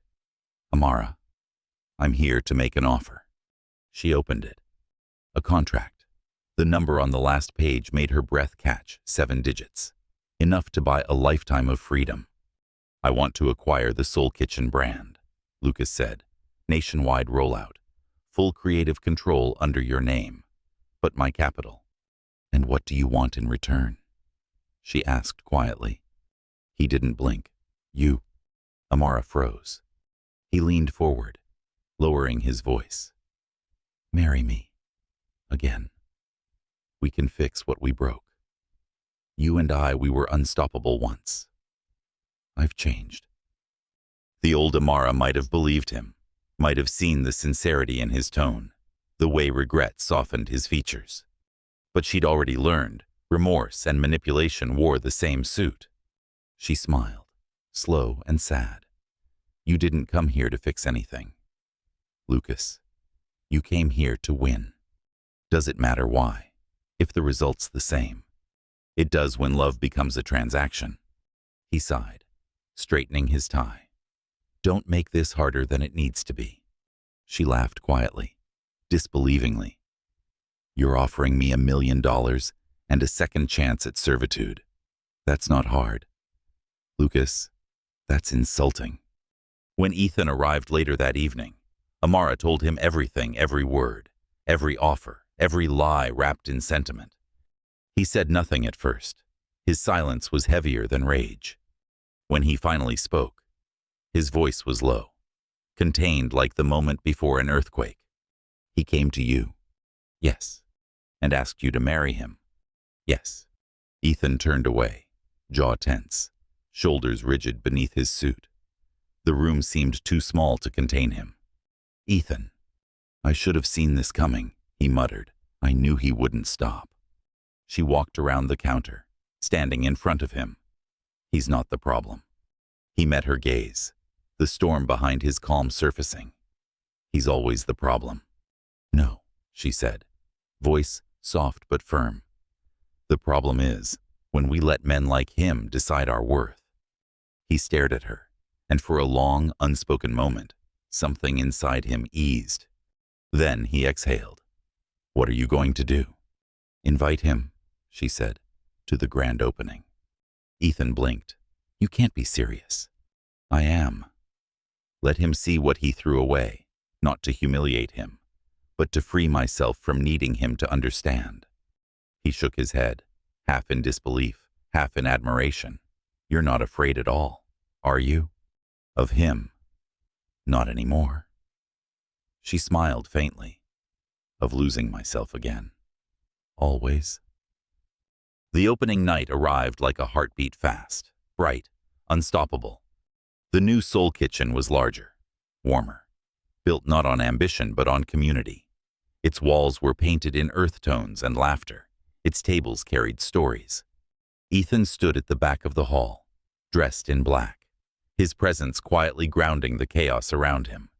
Speaker 1: Amara. I'm here to make an offer." She opened it. A contract. The number on the last page made her breath catch, 7 digits. Enough to buy a lifetime of freedom. "I want to acquire the Soul Kitchen brand," Lucas said. "Nationwide rollout. Full creative control under your name. But my capital." "And what do you want in return?" she asked quietly. He didn't blink. "You." Amara froze. He leaned forward, lowering his voice. "Marry me. Again. We can fix what we broke. You and I, we were unstoppable once. I've changed." The old Amara might have believed him, might have seen the sincerity in his tone, the way regret softened his features. But she'd already learned, remorse and manipulation wore the same suit. She smiled, slow and sad. "You didn't come here to fix anything, Lucas. You came here to win. Does it matter why, if the result's the same? It does when love becomes a transaction." He sighed, straightening his tie. "Don't make this harder than it needs to be." She laughed quietly, disbelievingly. "You're offering me $1 million and a second chance at servitude. That's not hard. Lucas, that's insulting." When Ethan arrived later that evening, Amara told him everything, every word, every offer, every lie wrapped in sentiment. He said nothing at first. His silence was heavier than rage. When he finally spoke, his voice was low, contained like the moment before an earthquake. "He came to you." "Yes." "And asked you to marry him." "Yes." Ethan turned away, jaw tense, shoulders rigid beneath his suit. The room seemed too small to contain him. "Ethan, I should have seen this coming," he muttered. "I knew he wouldn't stop." She walked around the counter, standing in front of him. He's not the problem. He met her gaze, the storm behind his calm surfacing. He's always the problem. "No," she said, voice soft but firm. The problem is, when we let men like him decide our worth. He stared at her, and for a long, unspoken moment, something inside him eased. Then he exhaled. What are you going to do? Invite him, she said, to the grand opening. Ethan blinked. You can't be serious. I am. Let him see what he threw away, not to humiliate him, but to free myself from needing him to understand. He shook his head, half in disbelief, half in admiration. You're not afraid at all, are you? Of him? Not anymore. She smiled faintly. Of losing myself again. Always. The opening night arrived like a heartbeat fast, bright, unstoppable. The new Soul Kitchen was larger, warmer, built not on ambition but on community. Its walls were painted in earth tones and laughter. Its tables carried stories. Ethan stood at the back of the hall, dressed in black, his presence quietly grounding the chaos around him.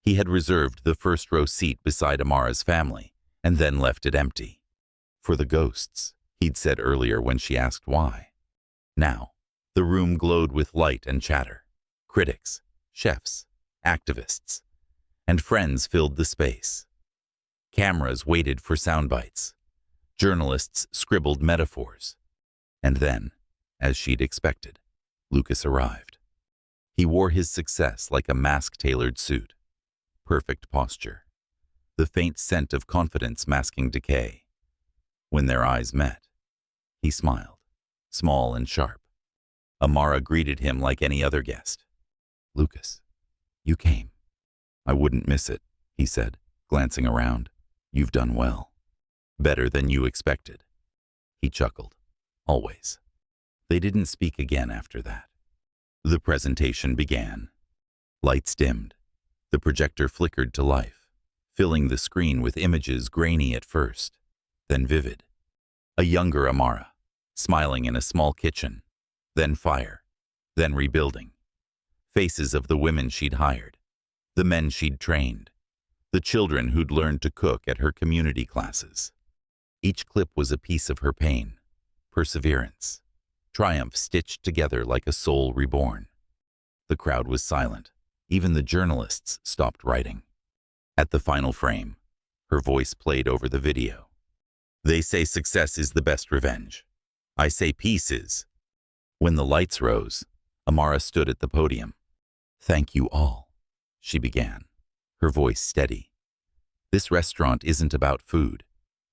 Speaker 1: He had reserved the first-row seat beside Amara's family and then left it empty. For the ghosts, he'd said earlier when she asked why. Now, the room glowed with light and chatter. Critics, chefs, activists, and friends filled the space. Cameras waited for sound bites. Journalists scribbled metaphors. And then, as she'd expected, Lucas arrived. He wore his success like a mask-tailored suit. Perfect posture. The faint scent of confidence masking decay. When their eyes met, he smiled, small and sharp. Amara greeted him like any other guest. Lucas, you came. I wouldn't miss it, he said, glancing around. You've done well. Better than you expected. He chuckled. Always. They didn't speak again after that. The presentation began. Lights dimmed. The projector flickered to life, filling the screen with images grainy at first, then vivid. A younger Amara, smiling in a small kitchen, then fire, then rebuilding. Faces of the women she'd hired, the men she'd trained, the children who'd learned to cook at her community classes. Each clip was a piece of her pain, perseverance, triumph stitched together like a soul reborn. The crowd was silent. Even the journalists stopped writing. At the final frame, her voice played over the video. They say success is the best revenge. I say peace is. When the lights rose, Amara stood at the podium. Thank you all, she began, her voice steady. This restaurant isn't about food.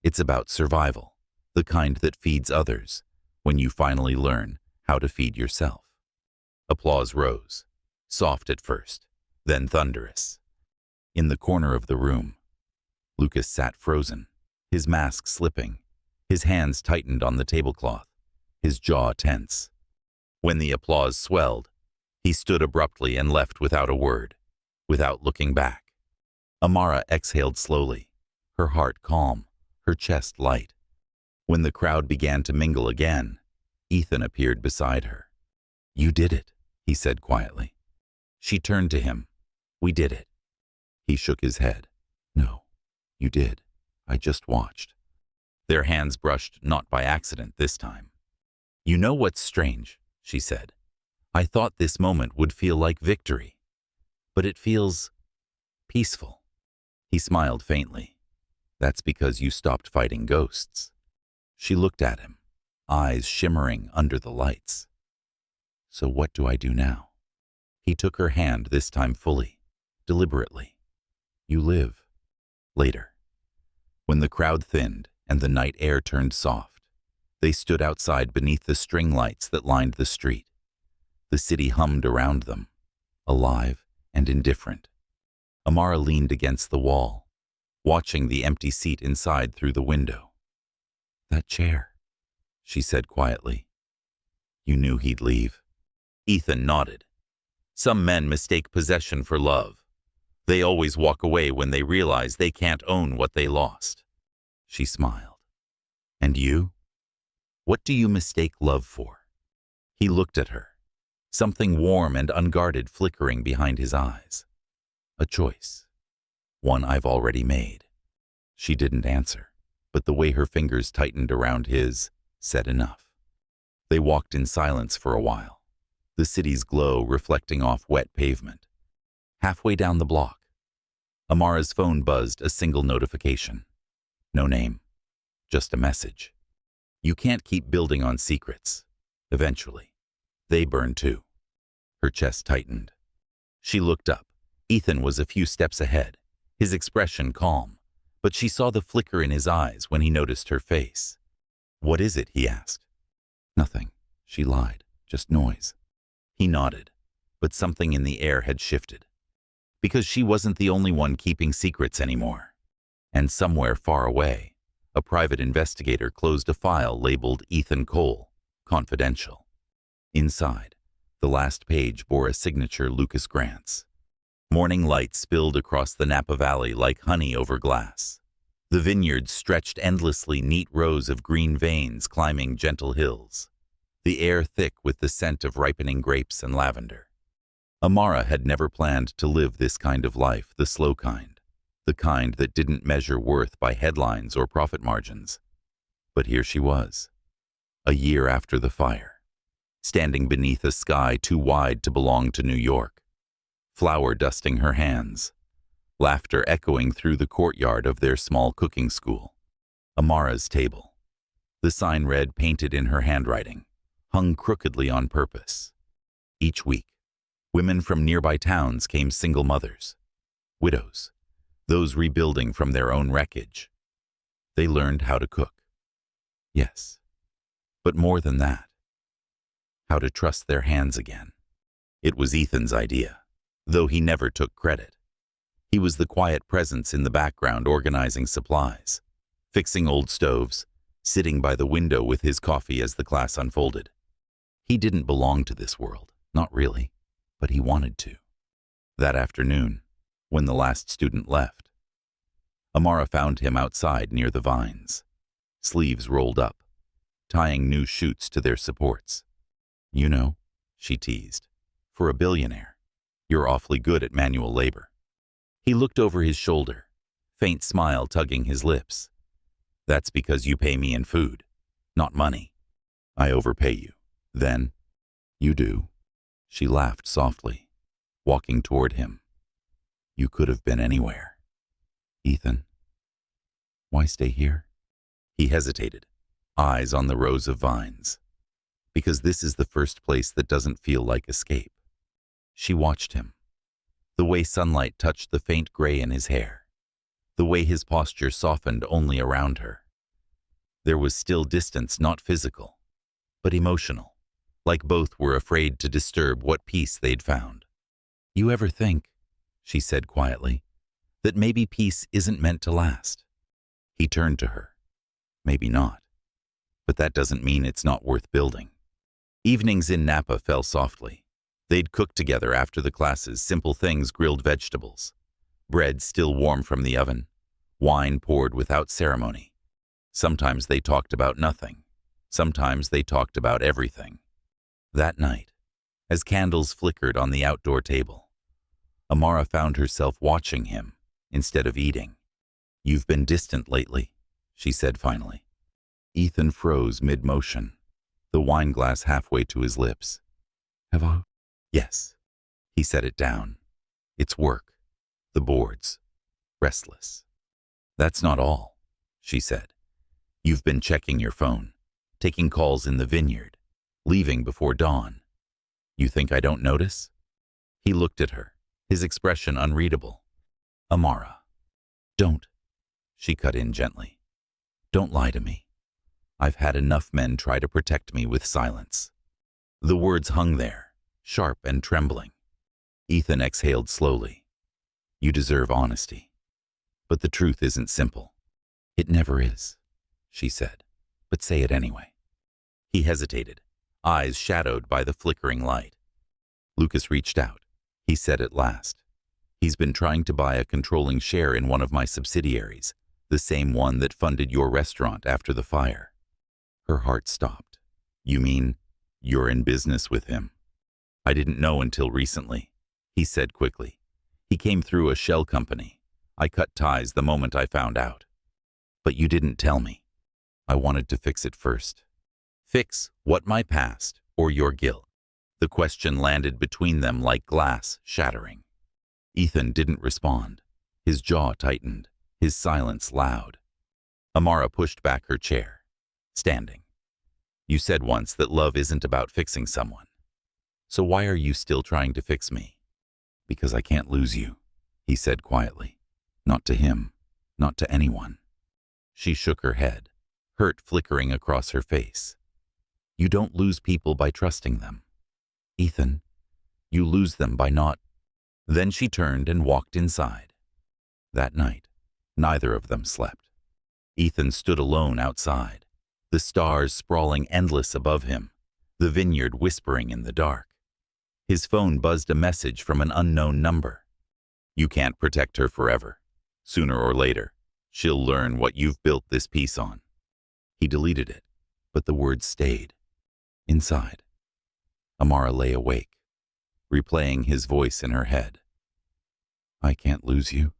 Speaker 1: It's about survival, the kind that feeds others when you finally learn how to feed yourself. Applause rose, soft at first, then thunderous. In the corner of the room, Lucas sat frozen, his mask slipping, his hands tightened on the tablecloth, his jaw tense. When the applause swelled, he stood abruptly and left without a word, without looking back. Amara exhaled slowly, her heart calm, her chest light. When the crowd began to mingle again, Ethan appeared beside her. You did it, he said quietly. She turned to him. We did it. He shook his head. No, you did. I just watched. Their hands brushed, not by accident this time. You know what's strange, she said. I thought this moment would feel like victory. But it feels peaceful. He smiled faintly. That's because you stopped fighting ghosts. She looked at him, eyes shimmering under the lights. So what do I do now? He took her hand this time fully, deliberately. You live. Later. When the crowd thinned and the night air turned soft, they stood outside beneath the string lights that lined the street. The city hummed around them, alive and indifferent. Amara leaned against the wall, watching the empty seat inside through the window. That chair, she said quietly. You knew he'd leave. Ethan nodded. Some men mistake possession for love. They always walk away when they realize they can't own what they lost. She smiled. And you? What do you mistake love for? He looked at her, something warm and unguarded flickering behind his eyes. A choice. One I've already made. She didn't answer, but the way her fingers tightened around his said enough. They walked in silence for a while, the city's glow reflecting off wet pavement. Halfway down the block, Amara's phone buzzed a single notification. No name, just a message. You can't keep building on secrets. Eventually, they burn too. Her chest tightened. She looked up. Ethan was a few steps ahead, his expression calm, but she saw the flicker in his eyes when he noticed her face. "What is it?" he asked. "Nothing," she lied. "Just noise." He nodded, but something in the air had shifted. Because she wasn't the only one keeping secrets anymore. And somewhere far away, a private investigator closed a file labeled Ethan Cole, confidential. Inside, the last page bore a signature Lucas Grant's. Morning light spilled across the Napa Valley like honey over glass. The vineyards stretched endlessly, neat rows of green veins climbing gentle hills, the air thick with the scent of ripening grapes and lavender. Amara had never planned to live this kind of life, the slow kind, the kind that didn't measure worth by headlines or profit margins. But here she was, a year after the fire, standing beneath a sky too wide to belong to New York, flour dusting her hands, laughter echoing through the courtyard of their small cooking school. Amara's table. The sign read, painted in her handwriting, hung crookedly on purpose. Each week, women from nearby towns came, single mothers, widows, those rebuilding from their own wreckage. They learned how to cook. Yes, but more than that, how to trust their hands again. It was Ethan's idea, though he never took credit. He was the quiet presence in the background, organizing supplies, fixing old stoves, sitting by the window with his coffee as the class unfolded. He didn't belong to this world, not really, but he wanted to. That afternoon, when the last student left, Amara found him outside near the vines, sleeves rolled up, tying new shoots to their supports. "You know," she teased, "for a billionaire, you're awfully good at manual labor." He looked over his shoulder, faint smile tugging his lips. "That's because you pay me in food, not money. I overpay you. Then, you do." She laughed softly, walking toward him. "You could have been anywhere." "Ethan, why stay here?" He hesitated, eyes on the rows of vines. "Because this is the first place that doesn't feel like escape." She watched him. The way sunlight touched the faint gray in his hair. The way his posture softened only around her. There was still distance, not physical, but emotional, like both were afraid to disturb what peace they'd found. "You ever think," she said quietly, "that maybe peace isn't meant to last?" He turned to her. "Maybe not. But that doesn't mean it's not worth building." Evenings in Napa fell softly. They'd cook together after the classes, simple things, grilled vegetables, bread still warm from the oven, wine poured without ceremony. Sometimes they talked about nothing. Sometimes they talked about everything. That night, as candles flickered on the outdoor table, Amara found herself watching him instead of eating. "You've been distant lately," she said finally. Ethan froze mid-motion, the wine glass halfway to his lips. "Have I?" "Yes." He set it down. "It's work. The boards. Restless." "That's not all," she said. "You've been checking your phone, taking calls in the vineyard, leaving before dawn. You think I don't notice?" He looked at her, his expression unreadable. "Amara, don't," she cut in gently. "Don't lie to me. I've had enough men try to protect me with silence." The words hung there, sharp and trembling. Ethan exhaled slowly. "You deserve honesty. But the truth isn't simple." "It never is," she said, "but say it anyway." He hesitated, eyes shadowed by the flickering light. "Lucas reached out," he said at last. "He's been trying to buy a controlling share in one of my subsidiaries, the same one that funded your restaurant after the fire." Her heart stopped. "You mean you're in business with him?" "I didn't know until recently," he said quickly. "He came through a shell company. I cut ties the moment I found out." "But you didn't tell me." "I wanted to fix it first." Fix what my past or your guilt? The question landed between them like glass shattering. Ethan didn't respond. His jaw tightened, his silence loud. Amara pushed back her chair, standing. You said once that love isn't about fixing someone. So why are you still trying to fix me? Because I can't lose you, he said quietly. Not to him, not to anyone. She shook her head, hurt flickering across her face. You don't lose people by trusting them. Ethan, you lose them by not. Then she turned and walked inside. That night, neither of them slept. Ethan stood alone outside, the stars sprawling endless above him, the vineyard whispering in the dark. His phone buzzed a message from an unknown number. You can't protect her forever. Sooner or later, she'll learn what you've built this peace on. He deleted it, but the words stayed. Inside, Amara lay awake, replaying his voice in her head. I can't lose you.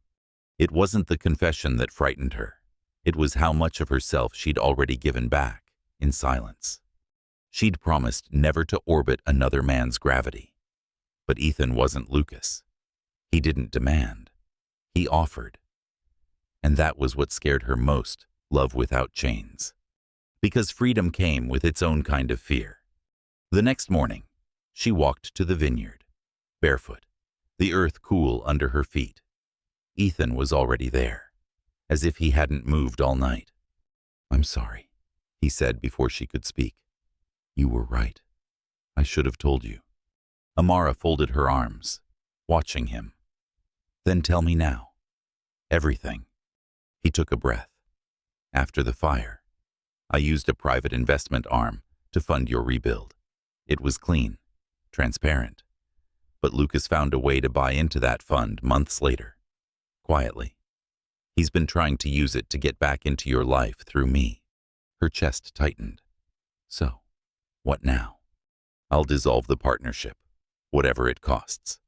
Speaker 1: It wasn't the confession that frightened her. It was how much of herself she'd already given back, in silence. She'd promised never to orbit another man's gravity. But Ethan wasn't Lucas. He didn't demand. He offered. And that was what scared her most, love without chains. Because freedom came with its own kind of fear. The next morning, she walked to the vineyard, barefoot, the earth cool under her feet. Ethan was already there, as if he hadn't moved all night. I'm sorry, he said before she could speak. You were right. I should have told you. Amara folded her arms, watching him. Then tell me now. Everything. He took a breath. After the fire, I used a private investment arm to fund your rebuild. It was clean, transparent. But Lucas found a way to buy into that fund months later, quietly. He's been trying to use it to get back into your life through me. Her chest tightened. So, what now? I'll dissolve the partnership, whatever it costs.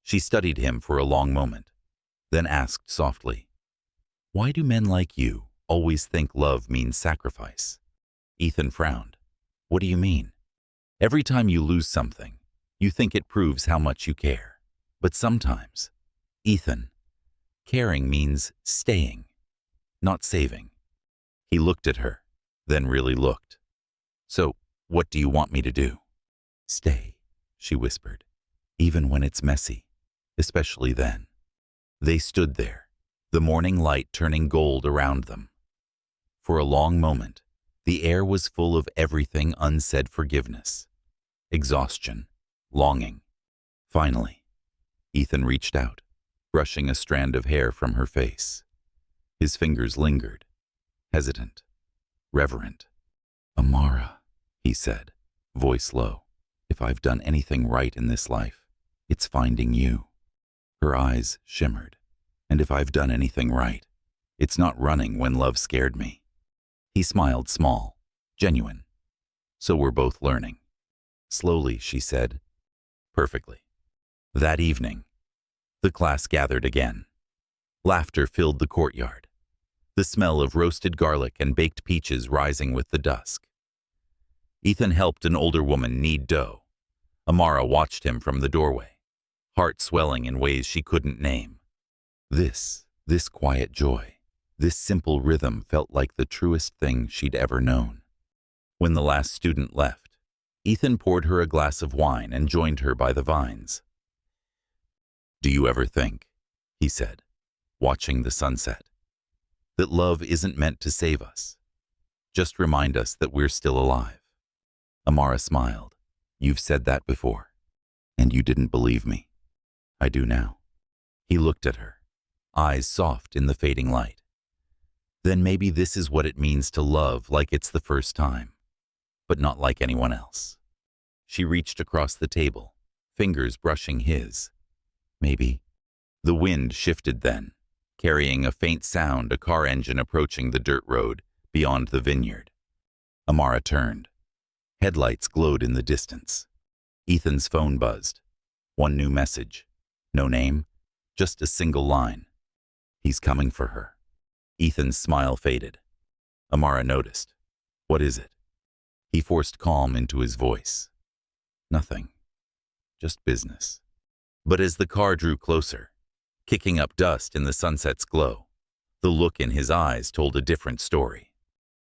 Speaker 1: She studied him for a long moment, then asked softly, why do men like you always think love means sacrifice? Ethan frowned. What do you mean? Every time you lose something, you think it proves how much you care. But sometimes, Ethan, caring means staying, not saving. He looked at her, then really looked. So, what do you want me to do? Stay, she whispered, even when it's messy, especially then. They stood there, the morning light turning gold around them. For a long moment, the air was full of everything unsaid forgiveness, exhaustion, longing. Finally, Ethan reached out, brushing a strand of hair from her face. His fingers lingered, hesitant, reverent. Amara, he said, voice low, if I've done anything right in this life, it's finding you. Her eyes shimmered. And if I've done anything right, it's not running when love scared me. He smiled small, genuine. So we're both learning. Slowly, she said. Perfectly. That evening, the class gathered again. Laughter filled the courtyard, the smell of roasted garlic and baked peaches rising with the dusk. Ethan helped an older woman knead dough. Amara watched him from the doorway, heart swelling in ways she couldn't name. This quiet joy, this simple rhythm felt like the truest thing she'd ever known. When the last student left, Ethan poured her a glass of wine and joined her by the vines. Do you ever think, he said, watching the sunset, that love isn't meant to save us? Just remind us that we're still alive. Amara smiled. You've said that before, and you didn't believe me. I do now. He looked at her, eyes soft in the fading light. Then maybe this is what it means to love like it's the first time, but not like anyone else. She reached across the table, fingers brushing his. Maybe. The wind shifted then, carrying a faint sound, a car engine approaching the dirt road beyond the vineyard. Amara turned. Headlights glowed in the distance. Ethan's phone buzzed. One new message. No name, just a single line. He's coming for her. Ethan's smile faded. Amara noticed. What is it? He forced calm into his voice. Nothing. Just business. But as the car drew closer, kicking up dust in the sunset's glow, the look in his eyes told a different story.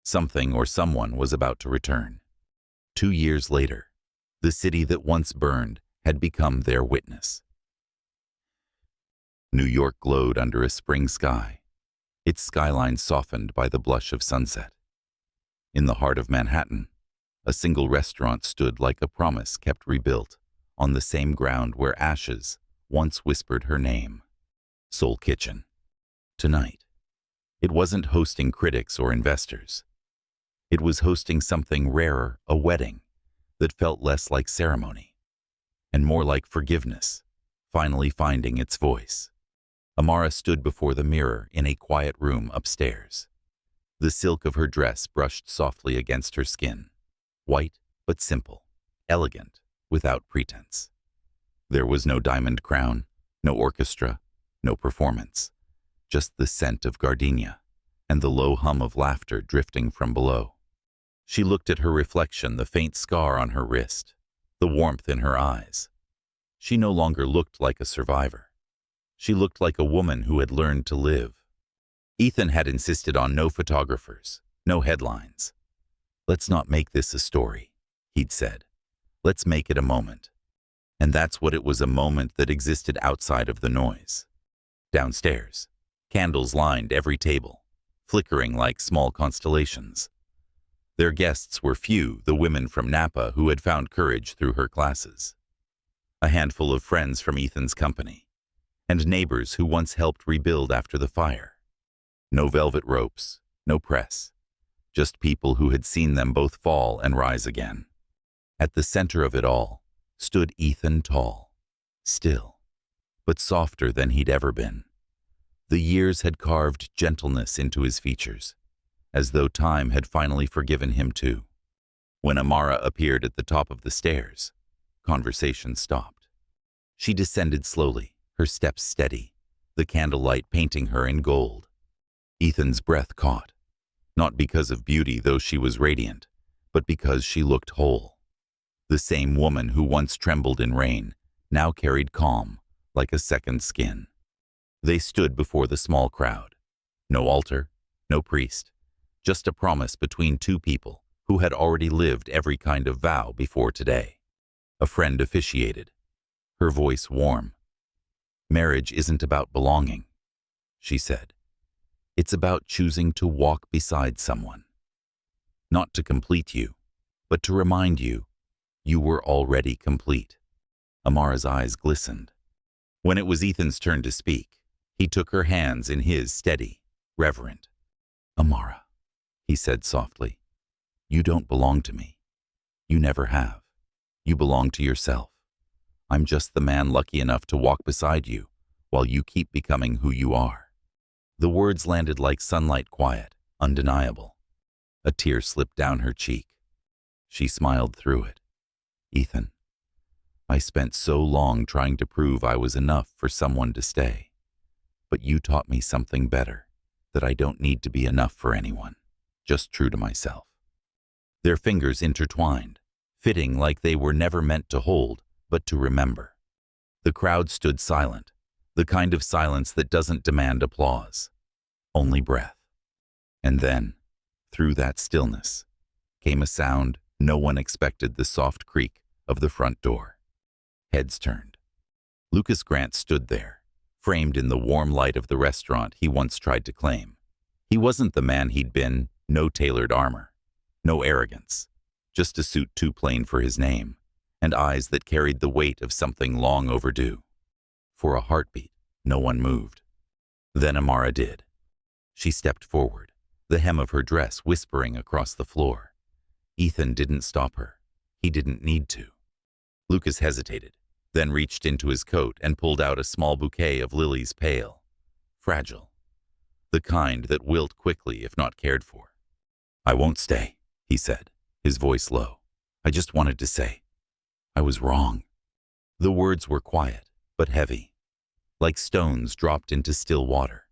Speaker 1: Something or someone was about to return. 2 years later, the city that once burned had become their witness. New York glowed under a spring sky, its skyline softened by the blush of sunset. In the heart of Manhattan, a single restaurant stood like a promise kept rebuilt on the same ground where ashes once whispered her name. Soul Kitchen. Tonight, it wasn't hosting critics or investors. It was hosting something rarer, a wedding that felt less like ceremony and more like forgiveness, finally finding its voice. Amara stood before the mirror in a quiet room upstairs. The silk of her dress brushed softly against her skin, white but simple, elegant, without pretense. There was no diamond crown, no orchestra, no performance, just the scent of gardenia and the low hum of laughter drifting from below. She looked at her reflection, the faint scar on her wrist, the warmth in her eyes. She no longer looked like a survivor. She looked like a woman who had learned to live. Ethan had insisted on no photographers, no headlines. "Let's not make this a story," he'd said. "Let's make it a moment." And that's what it was, a moment that existed outside of the noise. Downstairs, candles lined every table, flickering like small constellations. Their guests were few, the women from Napa who had found courage through her classes. A handful of friends from Ethan's company, and neighbors who once helped rebuild after the fire. No velvet ropes, no press, just people who had seen them both fall and rise again. At the center of it all stood Ethan, tall, still, but softer than he'd ever been. The years had carved gentleness into his features, as though time had finally forgiven him too. When Amara appeared at the top of the stairs, conversation stopped. She descended slowly, her steps steady, the candlelight painting her in gold. Ethan's breath caught, not because of beauty, though she was radiant, but because she looked whole. The same woman who once trembled in rain now carried calm, like a second skin. They stood before the small crowd. No altar, no priest, just a promise between two people who had already lived every kind of vow before today. A friend officiated, her voice warm. "Marriage isn't about belonging," she said. "It's about choosing to walk beside someone. Not to complete you, but to remind you you were already complete." Amara's eyes glistened. When it was Ethan's turn to speak, he took her hands in his, steady, reverent. "Amara," he said softly, "you don't belong to me. You never have. You belong to yourself. I'm just the man lucky enough to walk beside you while you keep becoming who you are." The words landed like sunlight, quiet, undeniable. A tear slipped down her cheek. She smiled through it. "Ethan, I spent so long trying to prove I was enough for someone to stay. But you taught me something better, that I don't need to be enough for anyone, just true to myself." Their fingers intertwined, fitting like they were never meant to hold, but to remember. The crowd stood silent, the kind of silence that doesn't demand applause, only breath. And then, through that stillness, came a sound no one expected, the soft creak of the front door. Heads turned. Lucas Grant stood there, framed in the warm light of the restaurant he once tried to claim. He wasn't the man he'd been, no tailored armor, no arrogance, just a suit too plain for his name, and eyes that carried the weight of something long overdue. For a heartbeat, no one moved. Then Amara did. She stepped forward, the hem of her dress whispering across the floor. Ethan didn't stop her. He didn't need to. Lucas hesitated, then reached into his coat and pulled out a small bouquet of lilies, pale, fragile, the kind that wilt quickly if not cared for. "I won't stay," he said, his voice low. "I just wanted to say, I was wrong." The words were quiet, but heavy, like stones dropped into still water.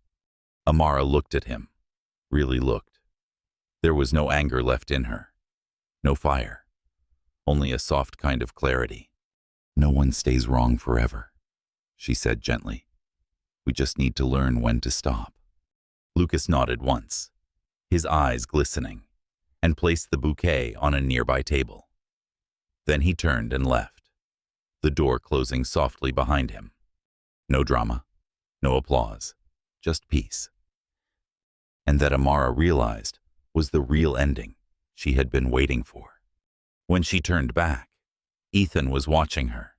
Speaker 1: Amara looked at him, really looked. There was no anger left in her, No fire. Only a soft kind of clarity. No one stays wrong forever, she said gently. We just need to learn when to stop. Lucas nodded once, his eyes glistening, and placed the bouquet on a nearby table. Then he turned and left, the door closing softly behind him. No drama, no applause, just peace. And that Amara realized was the real ending she had been waiting for. When she turned back, Ethan was watching her,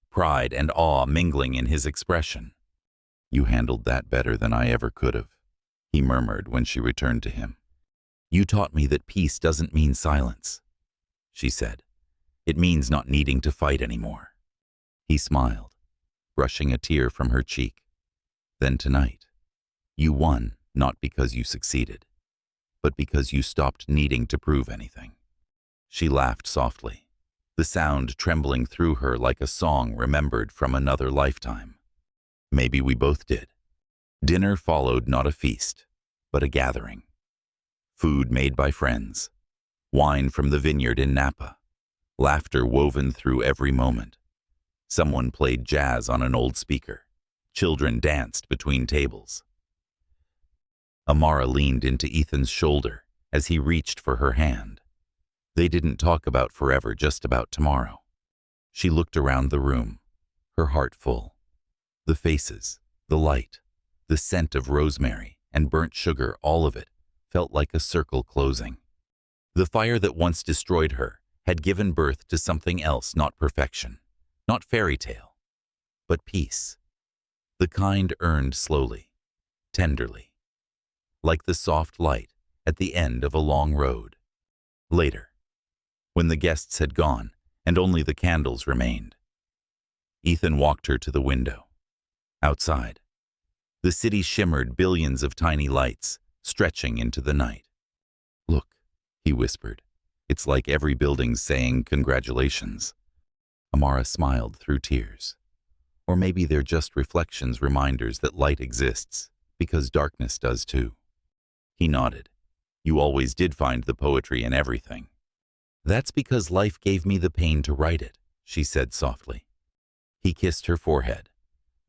Speaker 1: pride and awe mingling in his expression. You handled that better than I ever could have, he murmured when she returned to him. You taught me that peace doesn't mean silence, she said. It means not needing to fight anymore. He smiled, brushing a tear from her cheek. Then tonight, you won not because you succeeded, but because you stopped needing to prove anything. She laughed softly, the sound trembling through her like a song remembered from another lifetime. Maybe we both did. Dinner followed not a feast, but a gathering. Food made by friends, wine from the vineyard in Napa, laughter woven through every moment. Someone played jazz on an old speaker. Children danced between tables. Amara leaned into Ethan's shoulder as he reached for her hand. They didn't talk about forever, just about tomorrow. She looked around the room, her heart full. The faces, the light, the scent of rosemary and burnt sugar, all of it felt like a circle closing. The fire that once destroyed her had given birth to something else, not perfection, not fairy tale, but peace. The kind earned slowly, tenderly, like the soft light at the end of a long road. Later, when the guests had gone and only the candles remained, Ethan walked her to the window. Outside, the city shimmered, billions of tiny lights stretching into the night. Look, he whispered. It's like every building's saying congratulations. Amara smiled through tears. Or maybe they're just reflections, reminders that light exists, because darkness does too. He nodded. You always did find the poetry in everything. That's because life gave me the pain to write it, she said softly. He kissed her forehead.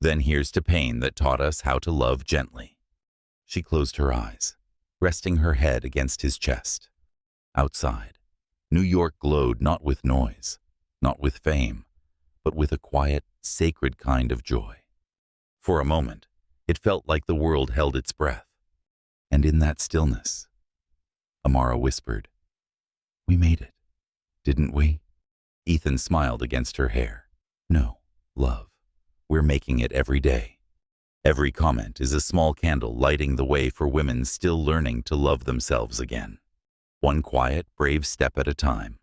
Speaker 1: Then here's to pain that taught us how to love gently. She closed her eyes, resting her head against his chest. Outside, New York glowed not with noise, not with fame, but with a quiet, sacred kind of joy. For a moment, it felt like the world held its breath. And in that stillness, Amara whispered, We made it, didn't we? Ethan smiled against her hair. No, love. We're making it every day. Every comment is a small candle lighting the way for women still learning to love themselves again. One quiet, brave step at a time.